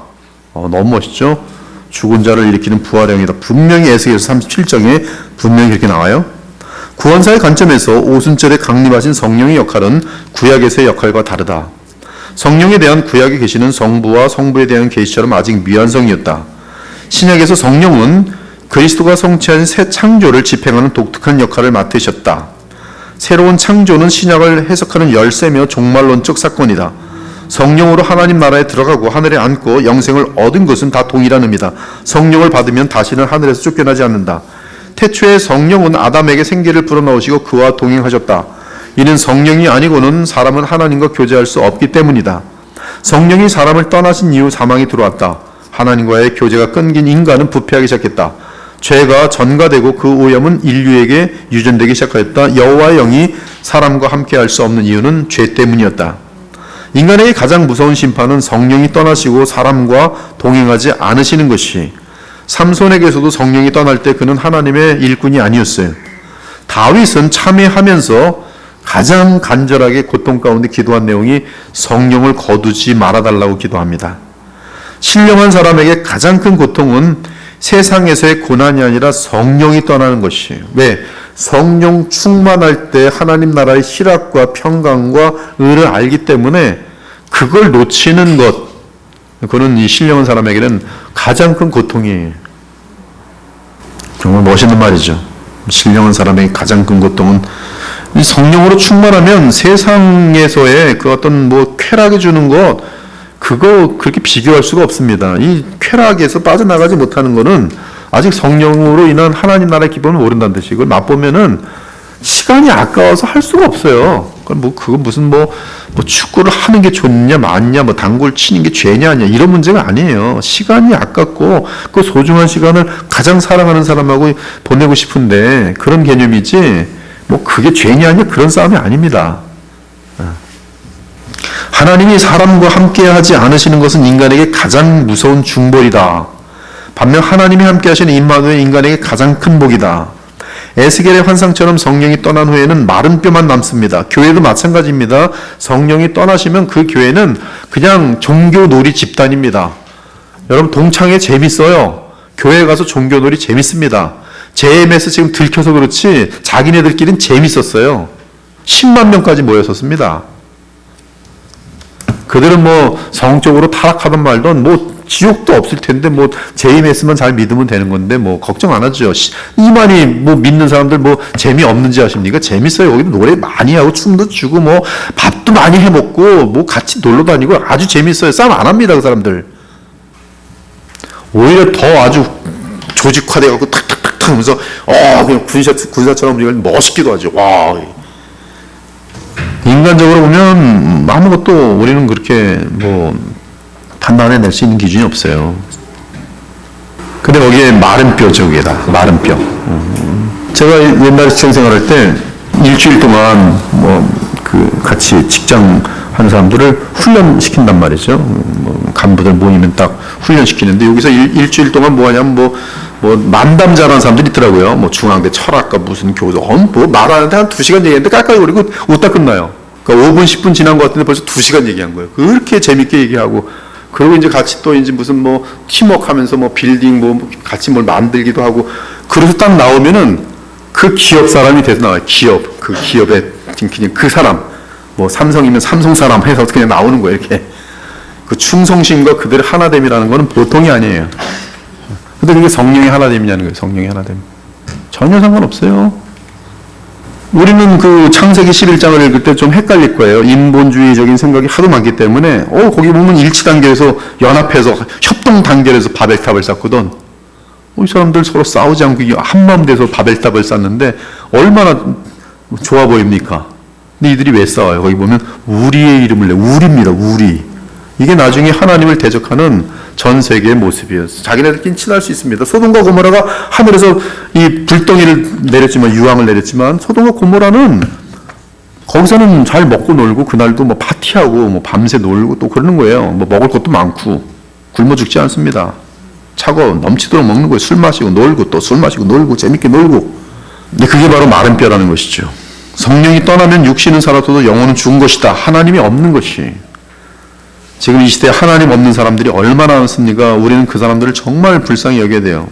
너무 멋있죠? 죽은 자를 일으키는 부활의 영이다. 분명히 에스겔서 37장에 분명히 그렇게 나와요. 구원사의 관점에서 오순절에 강림하신 성령의 역할은 구약에서의 역할과 다르다. 성령에 대한 구약의 계시는 성부와 성부에 대한 계시처럼 아직 미완성이었다. 신약에서 성령은 그리스도가 성취한 새 창조를 집행하는 독특한 역할을 맡으셨다. 새로운 창조는 신약을 해석하는 열쇠며 종말론적 사건이다. 성령으로 하나님 나라에 들어가고 하늘에 앉고 영생을 얻은 것은 다 동일한 의미다. 성령을 받으면 다시는 하늘에서 쫓겨나지 않는다. 태초에 성령은 아담에게 생기를 불어넣으시고 그와 동행하셨다. 이는 성령이 아니고는 사람은 하나님과 교제할 수 없기 때문이다. 성령이 사람을 떠나신 이후 사망이 들어왔다. 하나님과의 교제가 끊긴 인간은 부패하기 시작했다. 죄가 전가되고 그 오염은 인류에게 유전되기 시작하였다. 여호와의 영이 사람과 함께할 수 없는 이유는 죄 때문이었다. 인간에게 가장 무서운 심판은 성령이 떠나시고 사람과 동행하지 않으시는 것이. 삼손에게서도 성령이 떠날 때 그는 하나님의 일꾼이 아니었어요. 다윗은 참회하면서 가장 간절하게 고통 가운데 기도한 내용이 성령을 거두지 말아달라고 기도합니다. 신령한 사람에게 가장 큰 고통은 세상에서의 고난이 아니라 성령이 떠나는 것이에요. 왜? 성령 충만할 때 하나님 나라의 희락과 평강과 의를 알기 때문에 그걸 놓치는 것, 그거는 이 신령한 사람에게는 가장 큰 고통이에요. 정말 멋있는 말이죠. 신령한 사람에게 가장 큰 고통은 성령으로 충만하면 세상에서의 그 어떤 뭐 쾌락이 주는 것, 그거 그렇게 비교할 수가 없습니다. 이 쾌락에서 빠져나가지 못하는 거는 아직 성령으로 인한 하나님 나라의 기쁨을 모른다는 뜻이고, 이걸 맛보면은 시간이 아까워서 할 수가 없어요. 그건 무슨 축구를 하는 게 좋냐, 많냐, 당구를 치는 게 죄냐, 아니냐, 이런 문제가 아니에요. 시간이 아깝고, 그 소중한 시간을 가장 사랑하는 사람하고 보내고 싶은데, 그런 개념이지, 그게 죄냐, 아니냐, 그런 싸움이 아닙니다. 하나님이 사람과 함께 하지 않으시는 것은 인간에게 가장 무서운 중벌이다. 반면 하나님이 함께 하시는 임마누엘 인간에게 가장 큰 복이다. 에스겔의 환상처럼 성령이 떠난 후에는 마른 뼈만 남습니다. 교회도 마찬가지입니다. 성령이 떠나시면 그 교회는 그냥 종교놀이 집단입니다. 여러분, 동창회 재밌어요. 교회 가서 종교놀이 재밌습니다. JMS 지금 들켜서 그렇지 자기네들끼리는 재밌었어요. 10만 명까지 모였었습니다. 그들은 성적으로 타락하던 말던 지옥도 없을 텐데 JMS만 잘 믿으면 되는 건데 걱정 안 하죠. 이만희 믿는 사람들 재미없는지 아십니까? 재밌어요. 거기 노래 많이 하고 춤도 추고 밥도 많이 해 먹고 같이 놀러 다니고 아주 재밌어요. 싸움 안 합니다, 그 사람들. 오히려 더 아주 조직화돼 갖고 탁탁탁탁 하면서 그냥 군사처럼 우리가 멋있기도 하죠. 와. 인간적으로 보면 아무것도 우리는 그렇게 판단해낼 수 있는 기준이 없어요. 근데 거기에 마른 뼈죠, 그게 다. 마른 뼈. 제가 옛날에 직장 생활할 때 일주일 동안 같이 직장 하는 사람들을 훈련시킨단 말이죠. 간부들 모이면 딱 훈련시키는데, 여기서 일주일 동안 하냐면 만담자라는 사람들이 있더라고요. 중앙대 철학과 무슨 교수, 말하는데 한 2시간 얘기했는데 깔깔거리고 웃다 끝나요. 그러니까 5분, 10분 지난 것 같은데 벌써 2시간 얘기한 거예요. 그렇게 재밌게 얘기하고, 그리고 이제 같이 또 이제 무슨 팀워크 하면서 빌딩 같이 뭘 만들기도 하고, 그래서 딱 나오면은 그 기업 사람이 돼서 나와요. 그 기업의 그냥 그 사람, 삼성이면 삼성 사람 해서 그냥 나오는 거예요, 이렇게. 그 충성심과 그들의 하나됨이라는 거는 보통이 아니에요. 근데 그게 성령의 하나됨이냐는 거예요. 성령의 하나됨. 전혀 상관없어요. 우리는 그 창세기 11장을 읽을 때 좀 헷갈릴 거예요. 인본주의적인 생각이 하도 많기 때문에, 거기 보면 일치 단계에서 연합해서 협동 단계에서 바벨탑을 쌓거든. 이 사람들 서로 싸우지 않고 한마음 돼서 바벨탑을 쌓는데 얼마나 좋아 보입니까? 근데 이들이 왜 싸워요? 거기 보면 우리의 이름을 우리입니다. 우리. 이게 나중에 하나님을 대적하는 전 세계의 모습이에요. 자기네들끼리 친할 수 있습니다. 소돔과 고모라가 하늘에서 이 불덩이를 내렸지만, 유황을 내렸지만, 소돔과 고모라는 거기서는 잘 먹고 놀고, 그날도 파티하고 밤새 놀고 또 그러는 거예요. 먹을 것도 많고 굶어 죽지 않습니다. 차고 넘치도록 먹는 거예요. 술 마시고 놀고 또 술 마시고 놀고 재밌게 놀고. 근데 그게 바로 마른 뼈라는 것이죠. 성령이 떠나면 육신은 살아도 영혼은 죽은 것이다. 하나님이 없는 것이. 지금 이 시대에 하나님 없는 사람들이 얼마나 많습니까? 우리는 그 사람들을 정말 불쌍히 여겨야 돼요.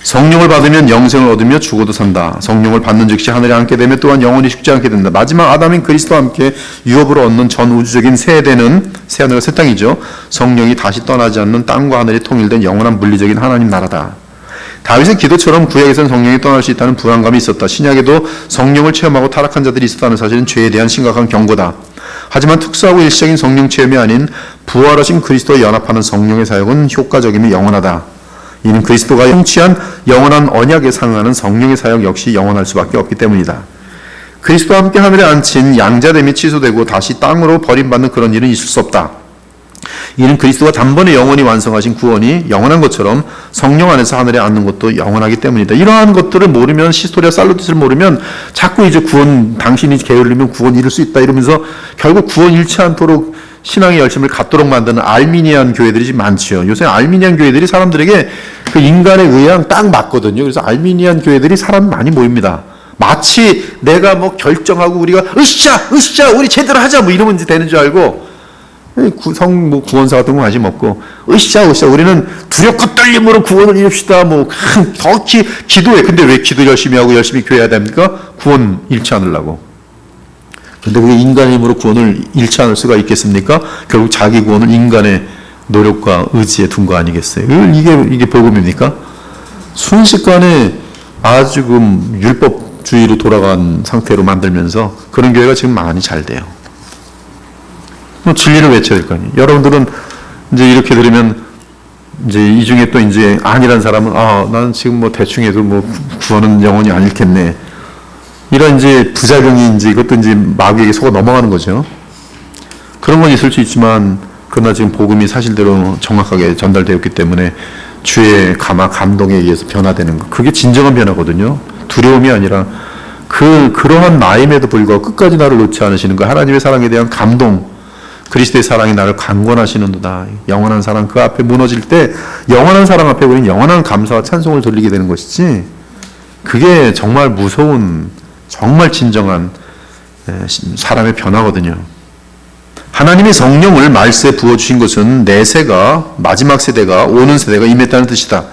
성령을 받으면 영생을 얻으며 죽어도 산다. 성령을 받는 즉시 하늘에 앉게 되면 또한 영원히 죽지 않게 된다. 마지막 아담인 그리스도와 함께 유업으로 얻는 전 우주적인 세대는 새하늘과 새 땅이죠. 성령이 다시 떠나지 않는 땅과 하늘이 통일된 영원한 물리적인 하나님 나라다. 다윗의 기도처럼 구약에서는 성령이 떠날 수 있다는 불안감이 있었다. 신약에도 성령을 체험하고 타락한 자들이 있었다는 사실은 죄에 대한 심각한 경고다. 하지만 특수하고 일시적인 성령 체험이 아닌 부활하신 그리스도와 연합하는 성령의 사역은 효과적이며 영원하다. 이는 그리스도가 성취한 영원한 언약에 상응하는 성령의 사역 역시 영원할 수밖에 없기 때문이다. 그리스도와 함께 하늘에 앉힌 양자됨이 취소되고 다시 땅으로 버림받는 그런 일은 있을 수 없다. 이는 그리스도가 단번에 영원히 완성하신 구원이 영원한 것처럼 성령 안에서 하늘에 앉는 것도 영원하기 때문이다. 이러한 것들을 모르면, 시스토리아 살루티스를 모르면 자꾸 이제 구원, 당신이 게을리면 구원 잃을 수 있다 이러면서 결국 구원 잃지 않도록 신앙의 열심을 갖도록 만드는 알미니안 교회들이 많지요. 요새 알미니안 교회들이 사람들에게 그 인간의 의향 딱 맞거든요. 그래서 알미니안 교회들이 사람 많이 모입니다. 마치 내가 결정하고 우리가 으쌰 우리 제대로 하자 이러면 이제 되는 줄 알고, 구원사 같은 거 관심 없고, 으쌰, 우리는 두렵고 떨림으로 구원을 이룹시다. 더 기도해. 근데 왜 기도 열심히 하고 열심히 교회해야 됩니까? 구원 잃지 않으려고. 근데 그게 인간의 힘으로 구원을 잃지 않을 수가 있겠습니까? 결국 자기 구원을 인간의 노력과 의지에 둔 거 아니겠어요? 이게 복음입니까? 순식간에 아주 율법주의로 돌아간 상태로 만들면서 그런 교회가 지금 많이 잘 돼요. 진리를 외쳐야 될 거 아니에요. 여러분들은 이제 이렇게 들으면 이제 이 중에 또 이제 아니란 사람은 나는 지금 대충 해도 구원은 영원히 안 잃겠네. 이런 이제 부작용이 이제 이것도 이제 마귀에게 속아 넘어가는 거죠. 그런 건 있을 수 있지만 그러나 지금 복음이 사실대로 정확하게 전달되었기 때문에 주의 감동에 의해서 변화되는 거. 그게 진정한 변화거든요. 두려움이 아니라 그러한 나임에도 불구하고 끝까지 나를 놓지 않으시는 거. 하나님의 사랑에 대한 감동. 그리스도의 사랑이 나를 강권하시는도다. 영원한 사랑 그 앞에 무너질 때 영원한 사랑 앞에 우리는 영원한 감사와 찬송을 돌리게 되는 것이지. 그게 정말 무서운 정말 진정한 사람의 변화거든요. 하나님이 성령을 말세에 부어주신 것은 내 세가 마지막 세대가 오는 세대가 임했다는 뜻이다.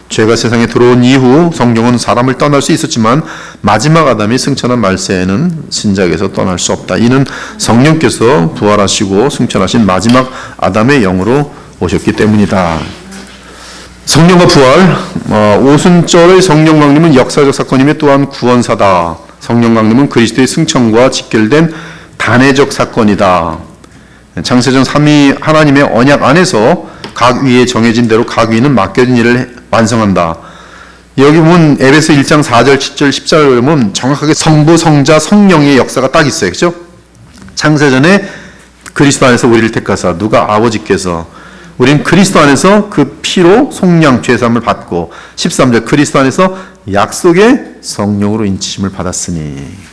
죄가 세상에 들어온 이후 성령은 사람을 떠날 수 있었지만 마지막 아담이 승천한 말세에는 신작에서 떠날 수 없다. 이는 성령께서 부활하시고 승천하신 마지막 아담의 영으로 오셨기 때문이다. 성령과 부활, 오순절의 성령 강림은 역사적 사건이며 또한 구원사다. 성령 강림은 그리스도의 승천과 직결된 단회적 사건이다. 창세전 3위 하나님의 언약 안에서 각 위에 정해진 대로 각 위는 맡겨진 일을 완성한다. 여기 보면 에베소 1장 4절, 7절, 10절 보면 정확하게 성부, 성자, 성령의 역사가 딱 있어요. 그렇죠? 창세전에 그리스도 안에서 우리를 택하사 누가 아버지께서 우린 그리스도 안에서 그 피로 속량 죄사함을 받고 13절 그리스도 안에서 약속의 성령으로 인치심을 받았으니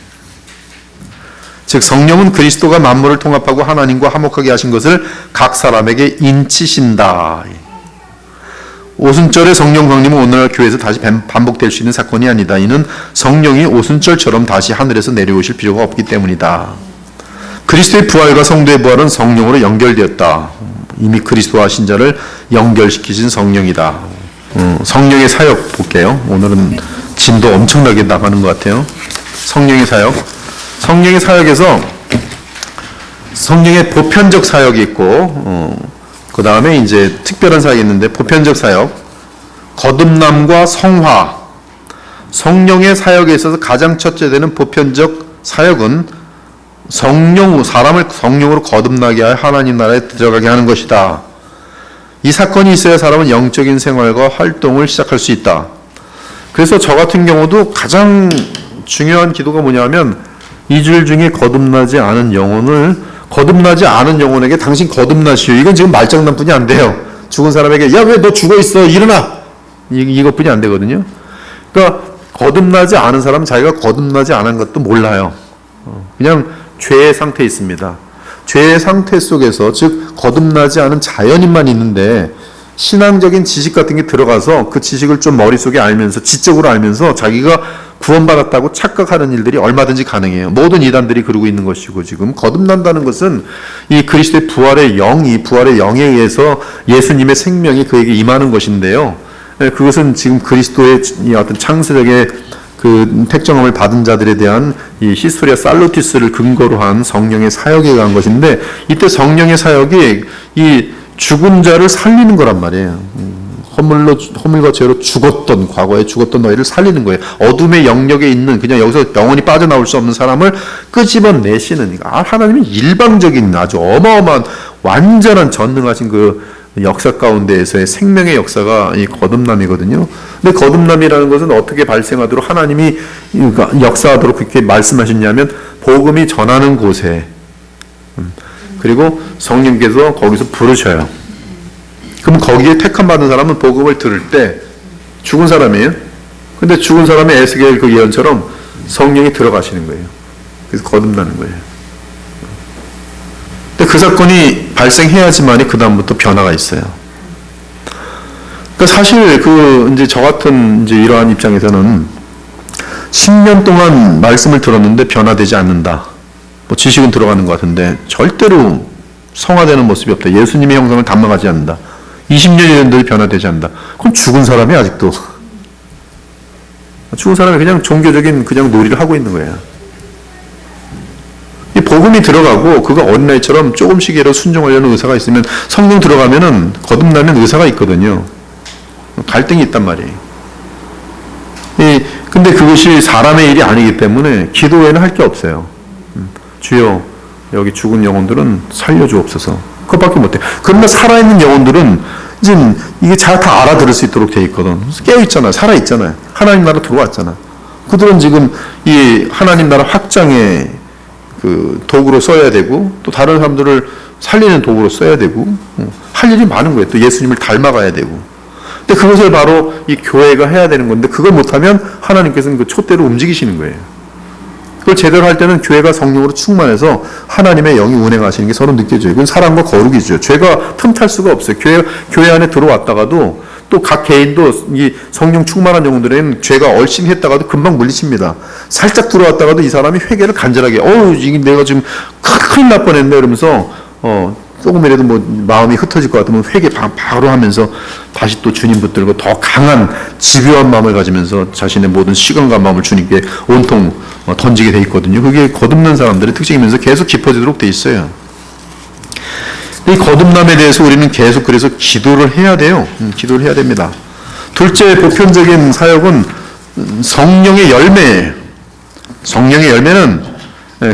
즉 성령은 그리스도가 만물을 통합하고 하나님과 화목하게 하신 것을 각 사람에게 인치신다. 오순절의 성령 강림은 오늘날 교회에서 다시 반복될 수 있는 사건이 아니다. 이는 성령이 오순절처럼 다시 하늘에서 내려오실 필요가 없기 때문이다. 그리스도의 부활과 성도의 부활은 성령으로 연결되었다. 이미 그리스도와 신자를 연결시키신 성령이다. 성령의 사역 볼게요. 오늘은 진도 엄청나게 나가는 것 같아요. 성령의 사역. 성령의 사역에서 성령의 보편적 사역이 있고, 그 다음에 이제 특별한 사역이 있는데, 보편적 사역, 거듭남과 성화, 성령의 사역에 있어서 가장 첫째 되는 보편적 사역은 사람을 성령으로 거듭나게 하여 하나님 나라에 들어가게 하는 것이다. 이 사건이 있어야 사람은 영적인 생활과 활동을 시작할 수 있다. 그래서 저 같은 경우도 가장 중요한 기도가 뭐냐면, 이 줄 중에 거듭나지 않은 영혼에게 당신 거듭나시오. 이건 지금 말장난뿐이 안 돼요. 죽은 사람에게 야, 왜 너 죽어 있어? 일어나. 이것뿐이 안 되거든요. 그러니까 거듭나지 않은 사람은 자기가 거듭나지 않은 것도 몰라요. 그냥 죄의 상태에 있습니다. 죄의 상태 속에서 즉 거듭나지 않은 자연인만 있는데 신앙적인 지식 같은 게 들어가서 그 지식을 좀 머릿속에 알면서 지적으로 알면서 자기가 구원받았다고 착각하는 일들이 얼마든지 가능해요. 모든 이단들이 그러고 있는 것이고 지금 거듭난다는 것은 이 그리스도의 부활의 영에 의해서 예수님의 생명이 그에게 임하는 것인데요. 그것은 지금 그리스도의 어떤 창세적의 그 택정함을 받은 자들에 대한 이 히스토리아 살루티스를 근거로 한 성령의 사역에 의한 것인데 이때 성령의 사역이 이 죽은 자를 살리는 거란 말이에요. 허물과 죄로 과거에 죽었던 너희를 살리는 거예요. 어둠의 영역에 있는 그냥 여기서 영원히 빠져나올 수 없는 사람을 끄집어내시는 하나님이 일방적인 아주 어마어마한 완전한 전능하신 그 역사 가운데에서의 생명의 역사가 이 거듭남이거든요. 근데 거듭남이라는 것은 어떻게 발생하도록 하나님이 역사하도록 그렇게 말씀하셨냐면 복음이 전하는 곳에 그리고 성령께서 거기서 부르셔요. 그럼 거기에 택함 받은 사람은 복음을 들을 때 죽은 사람이에요. 근데 죽은 사람의 에스겔 그 예언처럼 성령이 들어가시는 거예요. 그래서 거듭나는 거예요. 근데 그 사건이 발생해야지만이 그 다음부터 변화가 있어요. 그러니까 사실 이제 저 같은 이제 이러한 입장에서는 10년 동안 말씀을 들었는데 변화되지 않는다. 뭐 지식은 들어가는 것 같은데 절대로 성화되는 모습이 없다. 예수님의 형상을 담아가지 않는다. 20년이 됐는데도 변화되지 않는다. 그럼 죽은 사람이 아직도. 죽은 사람이 그냥 종교적인 그냥 놀이를 하고 있는 거예요. 이 복음이 들어가고 그가 어린아이처럼 조금씩이라도 순종하려는 의사가 있으면 성령 들어가면은 거듭나면 의사가 있거든요. 갈등이 있단 말이에요. 근데 그것이 사람의 일이 아니기 때문에 기도 외에는 할 게 없어요. 주여 여기 죽은 영혼들은 살려주옵소서. 그것밖에 못해. 그러나 살아있는 영혼들은 이제 이게 잘 다 알아들을 수 있도록 돼 있거든. 깨어있잖아요. 살아있잖아요. 하나님 나라 들어왔잖아. 그들은 지금 이 하나님 나라 확장의 그 도구로 써야 되고 또 다른 사람들을 살리는 도구로 써야 되고 할 일이 많은 거예요. 또 예수님을 닮아가야 되고. 근데 그것을 바로 이 교회가 해야 되는 건데 그걸 못하면 하나님께서는 그 촛대로 움직이시는 거예요. 그걸 제대로 할 때는 교회가 성령으로 충만해서 하나님의 영이 운행하시는 게 서로 느껴져요. 그건 사랑과 거룩이죠. 죄가 틈탈 수가 없어요. 교회 안에 들어왔다가도 또 각 개인도 이 성령 충만한 영혼들에는 죄가 얼씬했다가도 금방 물리칩니다. 살짝 들어왔다가도 이 사람이 회개를 간절하게 이게 내가 지금 큰일 날 뻔했네 이러면서 조금이라도 뭐 마음이 흩어질 것 같으면 회개 바로 하면서 다시 또 주님 붙들고 더 강한 집요한 마음을 가지면서 자신의 모든 시간과 마음을 주님께 온통 던지게 돼 있거든요. 그게 거듭난 사람들의 특징이면서 계속 깊어지도록 돼 있어요. 이 거듭남에 대해서 우리는 계속 그래서 기도를 해야 돼요. 기도를 해야 됩니다. 둘째 보편적인 사역은 성령의 열매예요. 성령의 열매는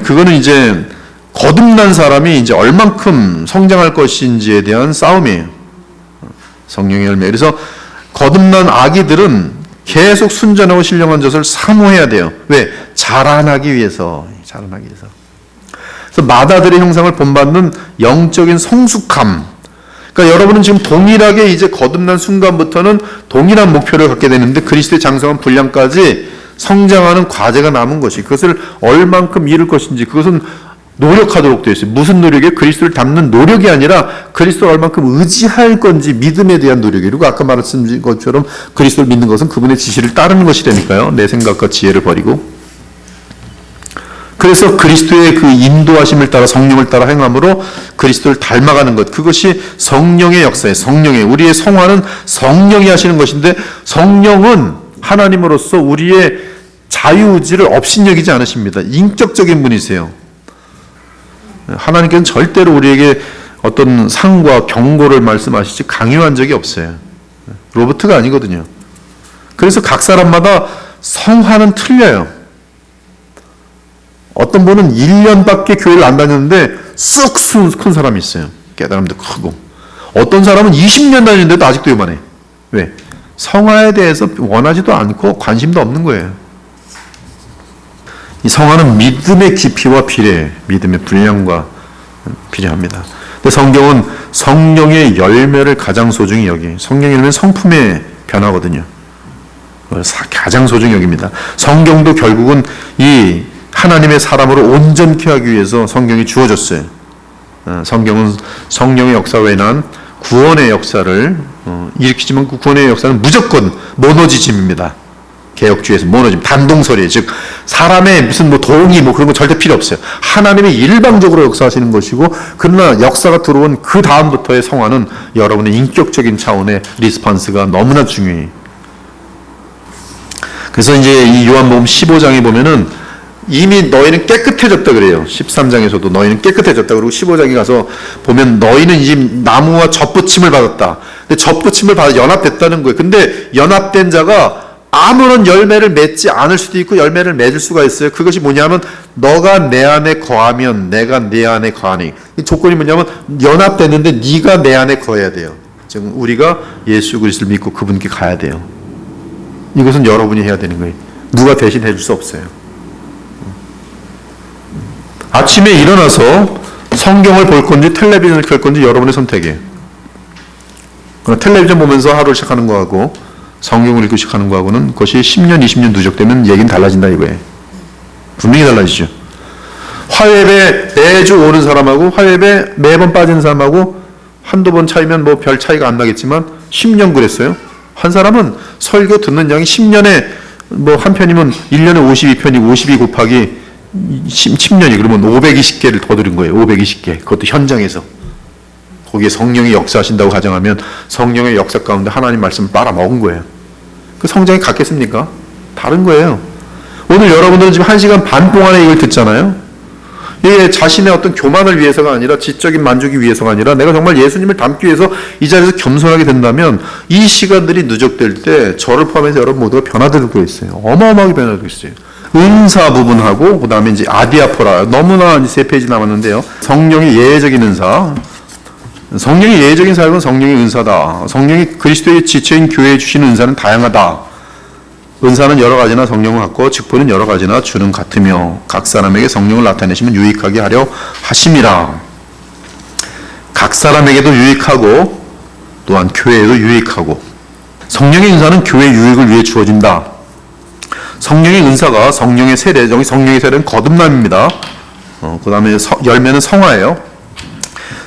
그거는 이제 거듭난 사람이 이제 얼만큼 성장할 것인지에 대한 싸움이에요. 성령의 열매. 그래서 거듭난 아기들은 계속 순전하고 신령한 젖을 사모해야 돼요. 왜? 자라나기 위해서. 자라나기 위해서. 그래서 마다들의 형상을 본받는 영적인 성숙함. 그러니까 여러분은 지금 동일하게 이제 거듭난 순간부터는 동일한 목표를 갖게 되는데 그리스도의 장성한 분량까지 성장하는 과제가 남은 것이 그것을 얼만큼 이룰 것인지 그것은 노력하도록 되어 있어요. 무슨 노력이에요? 그리스도를 닮는 노력이 아니라 그리스도를 얼만큼 의지할 건지 믿음에 대한 노력이에요. 그리고 아까 말씀드린 것처럼 그리스도를 믿는 것은 그분의 지시를 따르는 것이라니까요. 내 생각과 지혜를 버리고. 그래서 그리스도의 그 인도하심을 따라 성령을 따라 행함으로 그리스도를 닮아가는 것. 그것이 성령의 역사예요. 성령의. 우리의 성화는 성령이 하시는 것인데 성령은 하나님으로서 우리의 자유의지를 업신여기지 않으십니다. 인격적인 분이세요. 하나님께서는 절대로 우리에게 어떤 상과 경고를 말씀하시지 강요한 적이 없어요. 로버트가 아니거든요. 그래서 각 사람마다 성화는 틀려요. 어떤 분은 1년밖에 교회를 안 다녔는데 쑥 큰 사람이 있어요. 깨달음도 크고. 어떤 사람은 20년 다녔는데도 아직도 요만해. 왜? 성화에 대해서 원하지도 않고 관심도 없는 거예요. 이 성화는 믿음의 깊이와 비례, 믿음의 분량과 비례합니다. 근데 성경은 성령의 열매를 가장 소중히 여기. 성령의 열매는 성품의 변화거든요. 가장 소중히 여깁니다. 성경도 결국은 이 하나님의 사람으로 온전케 하기 위해서 성경이 주어졌어요. 성경은 성령의 역사로 인한 구원의 역사를 일으키지만 그 구원의 역사는 무조건 모노지즘입니다. 개혁주의에서 모노지즘, 단동설이에요. 즉 사람의 무슨 뭐 동의 뭐 그런 거 절대 필요 없어요. 하나님이 일방적으로 역사하시는 것이고 그러나 역사가 들어온 그 다음부터의 성화는 여러분의 인격적인 차원의 리스폰스가 너무나 중요해요. 그래서 이제 이 요한복음 15장에 보면은 이미 너희는 깨끗해졌다 그래요. 13장에서도 너희는 깨끗해졌다. 그리고 15장에 가서 보면 너희는 이제 나무와 젖붙임을 받았다. 근데 젖붙임을 받아 연합됐다는 거예요. 근데 연합된 자가 아무런 열매를 맺지 않을 수도 있고 열매를 맺을 수가 있어요. 그것이 뭐냐면 너가 내 안에 거하면 내가 네 안에 거하니. 이 조건이 뭐냐면 연합됐는데 네가 내 안에 거해야 돼요. 지금 우리가 예수 그리스도를 믿고 그분께 가야 돼요. 이것은 여러분이 해야 되는 거예요. 누가 대신 해줄 수 없어요. 아침에 일어나서 성경을 볼 건지 텔레비전을 켤 건지 여러분의 선택이에요. 텔레비전 보면서 하루를 시작하는 거하고 성경을 읽고 시작하는 거하고는 그것이 10년, 20년 누적되면 얘기는 달라진다 이거예요. 분명히 달라지죠. 화요일에 매주 오는 사람하고 화요일에 매번 빠지는 사람하고 한두 번 차이면 뭐 별 차이가 안 나겠지만 10년 그랬어요. 한 사람은 설교 듣는 양이 10년에 뭐 한 편이면 1년에 52편이 52 곱하기 10년이 그러면 520개를 더 들은 거예요. 520개. 그것도 현장에서. 거기에 성령이 역사하신다고 가정하면 성령의 역사 가운데 하나님 말씀을 빨아먹은 거예요. 그 성장이 같겠습니까? 다른 거예요. 오늘 여러분들은 지금 1시간 반 동안에 이걸 듣잖아요. 이게 자신의 어떤 교만을 위해서가 아니라 지적인 만족이 위해서가 아니라 내가 정말 예수님을 닮기 위해서 이 자리에서 겸손하게 된다면 이 시간들이 누적될 때 저를 포함해서 여러분 모두가 변화되고 있어요. 어마어마하게 변화되고 있어요. 은사 부분하고 그 다음에 이제 아디아포라 너무나 이제 3페이지 남았는데요. 성령의 예외적인 은사. 성령의 예외적인 사역은 성령의 은사다. 성령이 그리스도의 지체인 교회에 주시는 은사는 다양하다. 은사는 여러 가지나 성령을 갖고 직분은 여러 가지나 주는 같으며 각 사람에게 성령을 나타내시면 유익하게 하려 하심이라. 각 사람에게도 유익하고 또한 교회에도 유익하고 성령의 은사는 교회 유익을 위해 주어진다. 성령의 은사가 성령의 세례, 여기 성령의 세례는 거듭남입니다. 그 다음에 열매는 성화예요.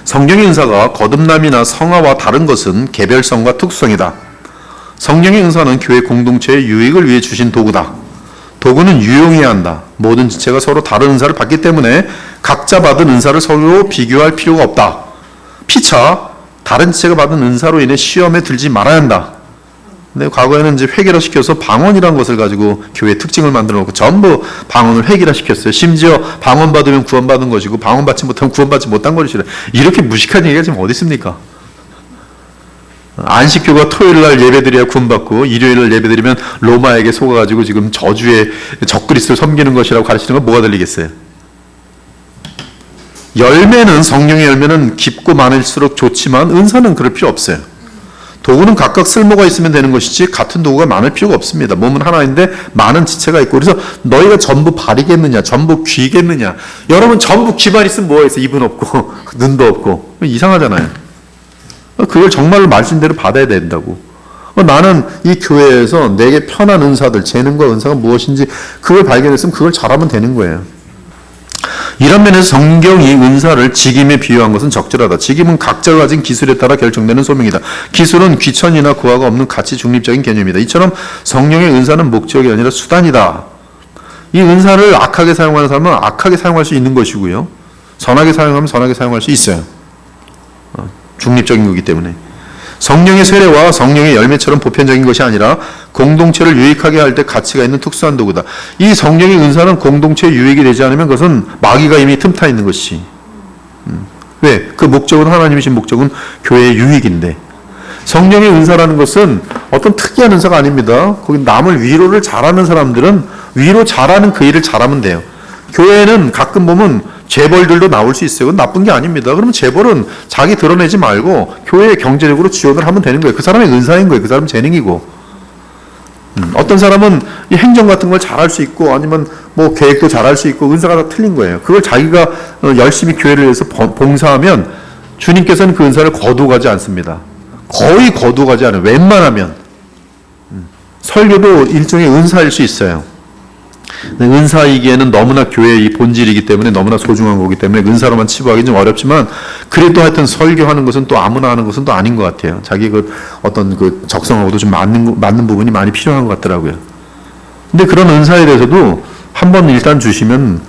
성령의 은사가 거듭남이나 성화와 다른 것은 개별성과 특수성이다. 성령의 은사는 교회 공동체의 유익을 위해 주신 도구다. 도구는 유용해야 한다. 모든 지체가 서로 다른 은사를 받기 때문에 각자 받은 은사를 서로 비교할 필요가 없다. 피차 다른 지체가 받은 은사로 인해 시험에 들지 말아야 한다. 근데 과거에는 이제 획일화 시켜서 방언이라는 것을 가지고 교회 특징을 만들어 놓고 전부 방언을 획일화 시켰어요. 심지어 방언 받으면 구원받은 것이고 방언 받지 못하면 구원받지 못한 것이라. 이렇게 무식한 얘기가 지금 어디 있습니까? 안식교가 토요일 날 예배드려야 구원받고 일요일 날 예배드리면 로마에게 속아가지고 지금 저주의 적그리스도를 섬기는 것이라고 가르치는 건 뭐가 들리겠어요? 열매는 성령의 열매는 깊고 많을수록 좋지만 은사는 그럴 필요 없어요. 도구는 각각 쓸모가 있으면 되는 것이지 같은 도구가 많을 필요가 없습니다. 몸은 하나인데 많은 지체가 있고 그래서 너희가 전부 발이겠느냐 전부 귀겠느냐. 여러분 전부 귀만 있으면 뭐가 있어? 입은 없고 눈도 없고 이상하잖아요. 그걸 정말로 말씀대로 받아야 된다고. 나는 이 교회에서 내게 편한 은사들, 재능과 은사가 무엇인지 그걸 발견했으면 그걸 잘하면 되는 거예요. 이런 면에서 성경이 은사를 직임에 비유한 것은 적절하다. 직임은 각자가 가진 기술에 따라 결정되는 소명이다. 기술은 귀천이나 구화가 없는 가치 중립적인 개념이다. 이처럼 성령의 은사는 목적이 아니라 수단이다. 이 은사를 악하게 사용하는 사람은 악하게 사용할 수 있는 것이고요. 선하게 사용하면 선하게 사용할 수 있어요. 중립적인 거기 때문에. 성령의 세례와 성령의 열매처럼 보편적인 것이 아니라 공동체를 유익하게 할 때 가치가 있는 특수한 도구다. 이 성령의 은사는 공동체에 유익이 되지 않으면 그것은 마귀가 이미 틈타 있는 것이. 왜? 그 목적은 하나님이신 목적은 교회의 유익인데. 성령의 은사라는 것은 어떤 특이한 은사가 아닙니다. 거기 남을 위로를 잘하는 사람들은 위로 잘하는 그 일을 잘하면 돼요. 교회는 가끔 보면 재벌들도 나올 수 있어요. 그건 나쁜 게 아닙니다. 그러면 재벌은 자기 드러내지 말고 교회에 경제적으로 지원을 하면 되는 거예요. 그 사람의 은사인 거예요. 그 사람 재능이고. 어떤 사람은 이 행정 같은 걸 잘할 수 있고 아니면 뭐 계획도 잘할 수 있고 은사가 다 틀린 거예요. 그걸 자기가 열심히 교회를 위해서 봉사하면 주님께서는 그 은사를 거두가지 않습니다. 거의 거두가지 않아요. 웬만하면. 설교도 일종의 은사일 수 있어요. 은사이기에는 너무나 교회의 이 본질이기 때문에 너무나 소중한 거기 때문에 은사로만 치부하기 좀 어렵지만 그래도 하여튼 설교하는 것은 또 아무나 하는 것은 또 아닌 것 같아요. 자기 그 어떤 그 적성하고도 좀 맞는 부분이 많이 필요한 것 같더라고요. 근데 그런 은사에 대해서도 한번 일단 주시면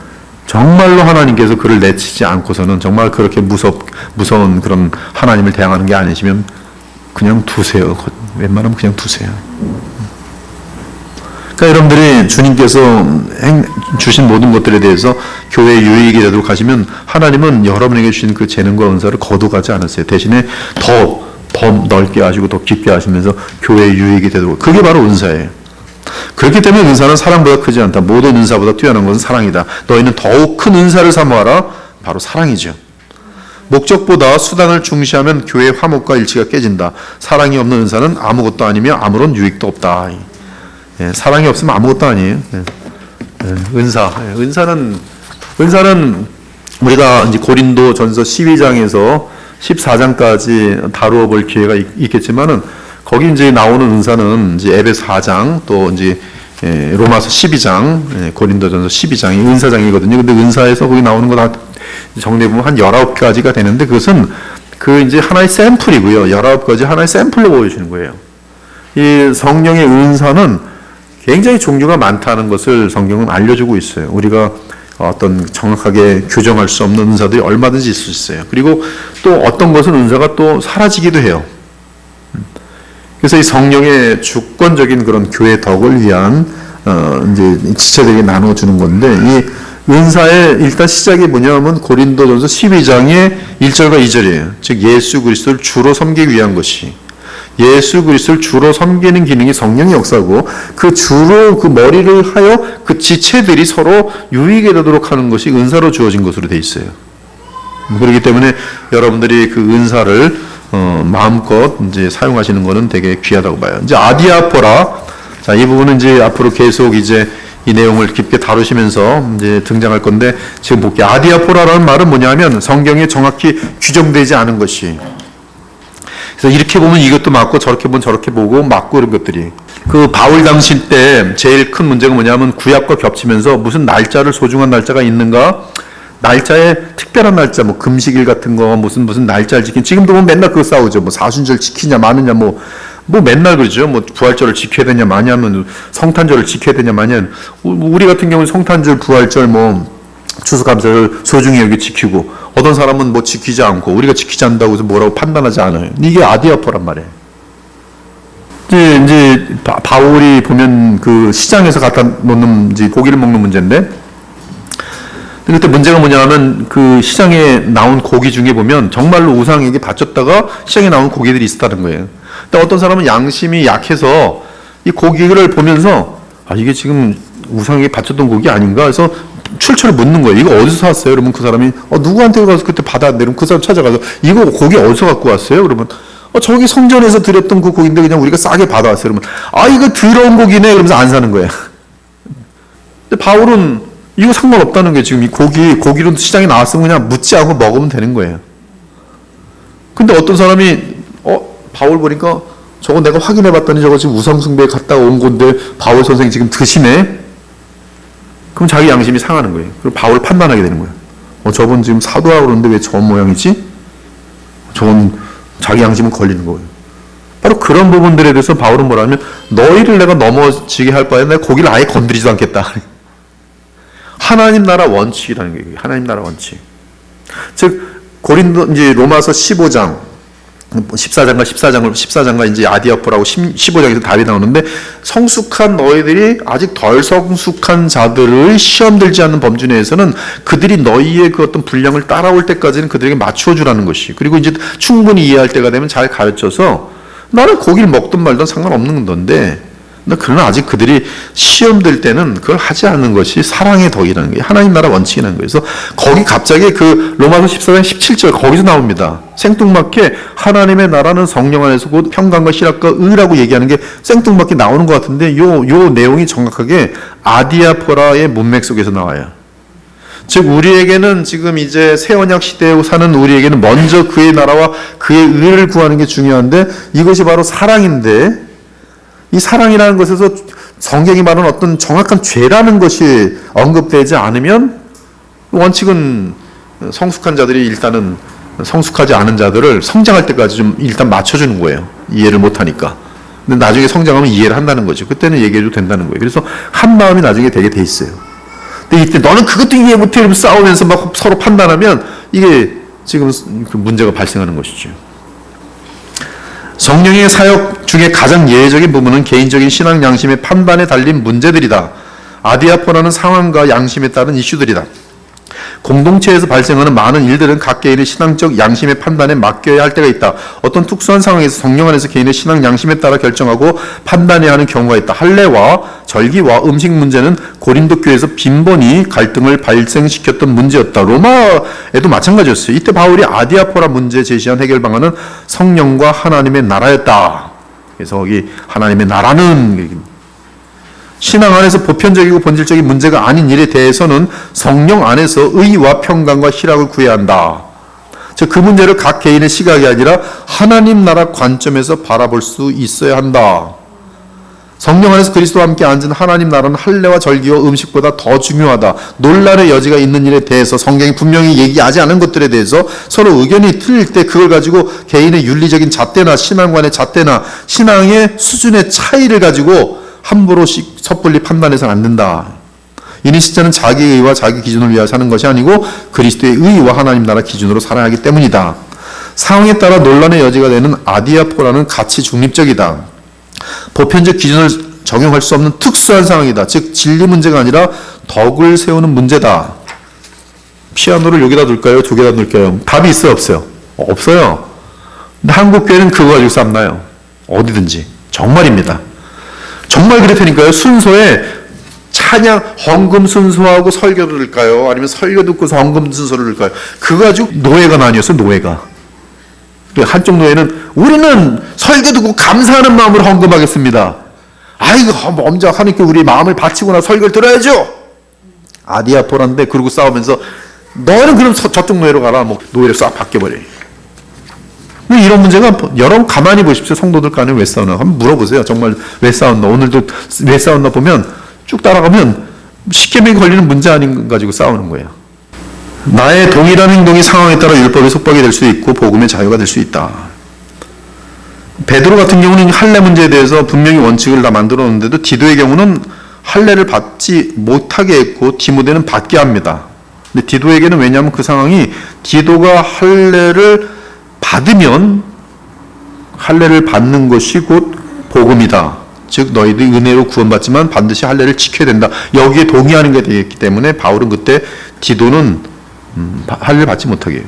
정말로 하나님께서 그를 내치지 않고서는 정말 그렇게 무서운 그런 하나님을 대항하는 게 아니시면 그냥 두세요. 웬만하면 그냥 두세요. 그러니까 여러분들이 주님께서 주신 모든 것들에 대해서 교회의 유익이 되도록 하시면 하나님은 여러분에게 주신 그 재능과 은사를 거두가지 않으세요. 대신에 더 넓게 하시고 더 깊게 하시면서 교회의 유익이 되도록. 그게 바로 은사예요. 그렇기 때문에 은사는 사랑보다 크지 않다. 모든 은사보다 뛰어난 것은 사랑이다. 너희는 더욱 큰 은사를 사모하라. 바로 사랑이죠. 목적보다 수단을 중시하면 교회의 화목과 일치가 깨진다. 사랑이 없는 은사는 아무것도 아니며 아무런 유익도 없다. 예, 사랑이 없으면 아무것도 아니에요. 은사는 우리가 이제 고린도 전서 12장에서 14장까지 다루어 볼 기회가 있겠지만은 거기 이제 나오는 은사는 이제 에베소 4장 또 이제 로마서 12장, 고린도 전서 12장이 은사장이거든요. 근데 은사에서 거기 나오는 거 다 정리해 보면 한 19가지가 되는데 그것은 그 이제 하나의 샘플이고요. 19가지 하나의 샘플로 보여주는 거예요. 이 성령의 은사는 굉장히 종류가 많다는 것을 성경은 알려주고 있어요. 우리가 어떤 정확하게 규정할 수 없는 은사들이 얼마든지 있을 수 있어요. 그리고 또 어떤 것은 은사가 또 사라지기도 해요. 그래서 이 성령의 주권적인 그런 교회 덕을 위한 이제 지체들에게 나눠주는 건데, 이 은사의 일단 시작이 뭐냐면 고린도전서 12장의 1절과 2절이에요. 즉 예수 그리스도를 주로 섬기기 위한 것이, 예수 그리스도를 주로 섬기는 기능이 성령의 역사고, 그 주로 그 머리를 하여 그 지체들이 서로 유익에 되도록 하는 것이 은사로 주어진 것으로 돼 있어요. 그렇기 때문에 여러분들이 그 은사를 마음껏 이제 사용하시는 것은 되게 귀하다고 봐요. 이제 아디아포라, 자, 이 부분은 이제 앞으로 계속 이제 이 내용을 깊게 다루시면서 이제 등장할 건데, 지금 볼게요. 아디아포라라는 말은 뭐냐면 성경에 정확히 규정되지 않은 것이, 그래서 이렇게 보면 이것도 맞고 저렇게 보면 저렇게 보고 맞고 이런 것들이, 그 바울 당시 때 제일 큰 문제가 뭐냐면 구약과 겹치면서 무슨 날짜를, 소중한 날짜가 있는가, 날짜에 특별한 날짜, 뭐 금식일 같은 거, 무슨 날짜를 지킨, 지금도 보면 맨날 그거 싸우죠. 뭐 사순절 지키냐 마느냐, 뭐 맨날 그러죠. 뭐 부활절을 지켜야 되냐 마냐면, 성탄절을 지켜야 되냐 마냐면, 우리 같은 경우는 성탄절, 부활절, 뭐 추수감사절 소중히 여기 지키고, 어떤 사람은 뭐 지키지 않고, 우리가 지키지 않는다고 해서 뭐라고 판단하지 않아요. 이게 아디아포란 말이에요. 이제 바울이 보면 그 시장에서 갖다 놓는 이제 고기를 먹는 문제인데, 그때 문제가 뭐냐면 그 시장에 나온 고기 중에 보면 정말로 우상에게 바쳤다가 시장에 나온 고기들이 있었다는 거예요. 근데 어떤 사람은 양심이 약해서 이 고기를 보면서, 아, 이게 지금 우상에게 바쳤던 고기 아닌가 해서 출처를 묻는 거예요. 이거 어디서 샀어요? 그러면 그 사람이 누구한테 가서 그때 받았는데, 그럼 그 사람 찾아가서 이거 고기 어디서 갖고 왔어요? 그러면 저기 성전에서 드렸던 그 고기인데 그냥 우리가 싸게 받아왔어요. 그러면 이거 더러운 고기네. 그러면서 안 사는 거예요. 근데 바울은 이거 상관없다는 게, 지금 이 고기로 시장에 나왔으면 그냥 묻지 않고 먹으면 되는 거예요. 근데 어떤 사람이 바울 보니까 저거 내가 확인해 봤더니 저거 지금 우상숭배에 갔다 온 건데 바울 선생이 지금 드시네? 그럼 자기 양심이 상하는 거예요. 그리고 바울을 판단하게 되는 거예요. 저분 지금 사도하고 그러는데 왜 저런 모양이지? 저건 자기 양심은 걸리는 거예요. 바로 그런 부분들에 대해서 바울은 뭐라면, 너희를 내가 넘어지게 할 바에 내가 고기를 아예 건드리지도 않겠다. 하나님 나라 원칙이라는 게, 하나님 나라 원칙. 즉 이제 로마서 15장 14장과 이제 아디아포라고 15장에서 답이 나오는데, 성숙한 너희들이 아직 덜 성숙한 자들을 시험 들지 않는 범주 내에서는 그들이 너희의 그 어떤 분량을 따라올 때까지는 그들에게 맞추어 주라는 것이, 그리고 이제 충분히 이해할 때가 되면 잘 가르쳐서, 나는 고기를 먹든 말든 상관없는 건데, 그러나 아직 그들이 시험 들 때는 그걸 하지 않는 것이 사랑의 덕이라는 게, 하나님 나라 원칙이라는 거예요. 그래서 거기 갑자기 그 로마서 14장 17절 거기서 나옵니다. 생뚱맞게 하나님의 나라는 성령 안에서 곧 평강과 희락과 의라고 얘기하는 게 생뚱맞게 나오는 것 같은데, 요 내용이 정확하게 아디아포라의 문맥 속에서 나와요. 즉 우리에게는 지금 이제 새 언약 시대에 사는 우리에게는 먼저 그의 나라와 그의 의를 구하는 게 중요한데, 이것이 바로 사랑인데, 이 사랑이라는 것에서 성경이 말하는 어떤 정확한 죄라는 것이 언급되지 않으면, 원칙은 성숙한 자들이 일단은 성숙하지 않은 자들을 성장할 때까지 좀 일단 맞춰주는 거예요. 이해를 못하니까. 근데 나중에 성장하면 이해를 한다는 거죠. 그때는 얘기해도 된다는 거예요. 그래서 한 마음이 나중에 되게 돼 있어요. 근데 이때 너는 그것도 이해 못해 이러면서 싸우면서 막 서로 판단하면 이게 지금 그 문제가 발생하는 것이죠. 성령의 사역 중에 가장 예외적인 부분은 개인적인 신앙 양심의 판단에 달린 문제들이다. 아디아포라는 상황과 양심에 따른 이슈들이다. 공동체에서 발생하는 많은 일들은 각 개인의 신앙적 양심의 판단에 맡겨야 할 때가 있다. 어떤 특수한 상황에서 성령 안에서 개인의 신앙 양심에 따라 결정하고 판단해야 하는 경우가 있다. 할례와 절기와 음식 문제는 고린도 교회에서 빈번히 갈등을 발생시켰던 문제였다. 로마에도 마찬가지였어요. 이때 바울이 아디아포라 문제 제시한 해결 방안은 성령과 하나님의 나라였다. 그래서 거기 하나님의 나라는 신앙 안에서 보편적이고 본질적인 문제가 아닌 일에 대해서는 성령 안에서 의와 평강과 희락을 구해야 한다. 즉 그 문제를 각 개인의 시각이 아니라 하나님 나라 관점에서 바라볼 수 있어야 한다. 성령 안에서 그리스도와 함께 앉은 하나님 나라는 할례와 절기와 음식보다 더 중요하다. 논란의 여지가 있는 일에 대해서 성경이 분명히 얘기하지 않은 것들에 대해서 서로 의견이 틀릴 때 그걸 가지고 개인의 윤리적인 잣대나 신앙관의 잣대나 신앙의 수준의 차이를 가지고 함부로 섣불리 판단해서는 안 된다. 이는 실제는 자기의 의와 자기 기준을 위하여 사는 것이 아니고 그리스도의 의와 하나님 나라 기준으로 살아야 하기 때문이다. 상황에 따라 논란의 여지가 되는 아디아포라는 가치 중립적이다. 보편적 기준을 적용할 수 없는 특수한 상황이다. 즉 진리 문제가 아니라 덕을 세우는 문제다. 피아노를 여기다 둘까요? 저기다 둘까요? 답이 있어요? 없어요? 없어요. 근데 한국 교회는 그거 가지고 싸움나요. 어디든지. 정말입니다. 정말 그렇다니까요. 순서에 찬양, 헌금 순서하고 설교를 들까요? 아니면 설교 듣고서 헌금 순서를 들까요? 그거 가지고 노예가 나뉘었어요. 노예가. 한쪽 노예는 우리는 설교 듣고 감사하는 마음으로 헌금하겠습니다. 아이고 먼저 하나님께 우리 마음을 바치고 설교를 들어야죠. 아디아포라인데 그러고 싸우면서 너는 그럼 저쪽 노예로 가라. 뭐 노예를 싹 바뀌어버려요. 이런 문제가 여러분 가만히 보십시오. 성도들 간에 왜 싸우나 한번 물어보세요. 정말 왜 싸웠나. 오늘도 왜 싸웠나 보면 쭉 따라가면 십계명이 걸리는 문제 아닌 가지고 싸우는 거예요. 나의 동일한 행동이 상황에 따라 율법의 속박이 될 수 있고 복음의 자유가 될 수 있다. 베드로 같은 경우는 할례 문제에 대해서 분명히 원칙을 다 만들어 놓는데도 디도의 경우는 할례를 받지 못하게 했고 디모데는 받게 합니다. 근데 디도에게는 왜냐하면 그 상황이 디도가 할례를 받으면 할례를 받는 것이 곧 복음이다. 즉 너희들이 은혜로 구원받지만 반드시 할례를 지켜야 된다. 여기에 동의하는 게 되겠기 때문에 바울은 그때 디도는 할례를 받지 못하게 해요.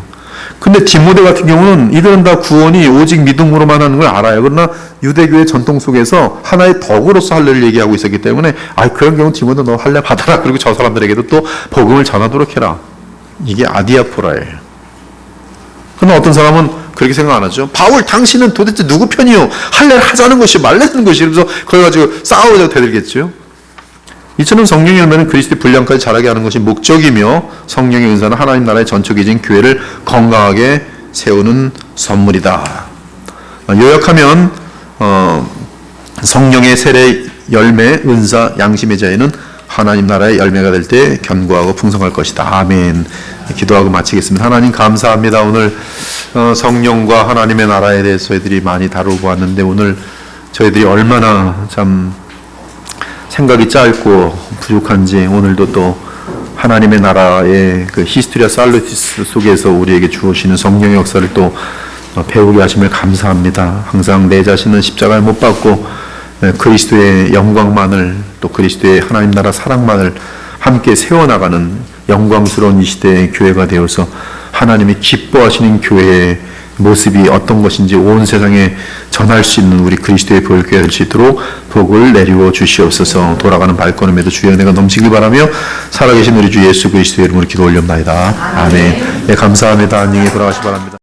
근데 디모데 같은 경우는 이들은 다 구원이 오직 믿음으로만 하는 걸 알아요. 그러나 유대교의 전통 속에서 하나의 덕으로서 할례를 얘기하고 있었기 때문에 그런 경우 디모데 너 할례 받아라. 그리고 저 사람들에게도 또 복음을 전하도록 해라. 이게 아디아포라예요. 그러나 어떤 사람은 그렇게 생각 안 하죠. 바울 당신은 도대체 누구 편이요? 할례를 하자는 것이 말라는 것이. 그래서 그걸 가지고 싸우자고 대들겠죠. 이처럼 성령의 열매는 그리스도의 분량까지 자라게 하는 것이 목적이며 성령의 은사는 하나님 나라의 전초기진 교회를 건강하게 세우는 선물이다. 요약하면 성령의 세례, 열매, 은사, 양심의 자유는 하나님 나라의 열매가 될 때 견고하고 풍성할 것이다. 아멘. 기도하고 마치겠습니다. 하나님 감사합니다. 오늘 성령과 하나님의 나라에 대해서 저희들이 많이 다루고 왔는데 오늘 저희들이 얼마나 참 생각이 짧고 부족한지 오늘도 또 하나님의 나라의 그 히스토리아 살루티스 속에서 우리에게 주어지는 성령의 역사를 또 배우게 하심을 감사합니다. 항상 내 자신은 십자가를 못 박고 그리스도의 영광만을 또 그리스도의 하나님 나라 사랑만을 함께 세워나가는 영광스러운 이 시대의 교회가 되어서 하나님이 기뻐하시는 교회의 모습이 어떤 것인지 온 세상에 전할 수 있는 우리 그리스도의 보혈교회가 될 수 있도록 복을 내리워 주시옵소서. 돌아가는 발걸음에도 주의 은혜가 넘치길 바라며 살아계신 우리 주 예수 그리스도의 이름으로 기도 올려옵나이다. 아멘. 예, 감사합니다. 안녕히 돌아가시 바랍니다.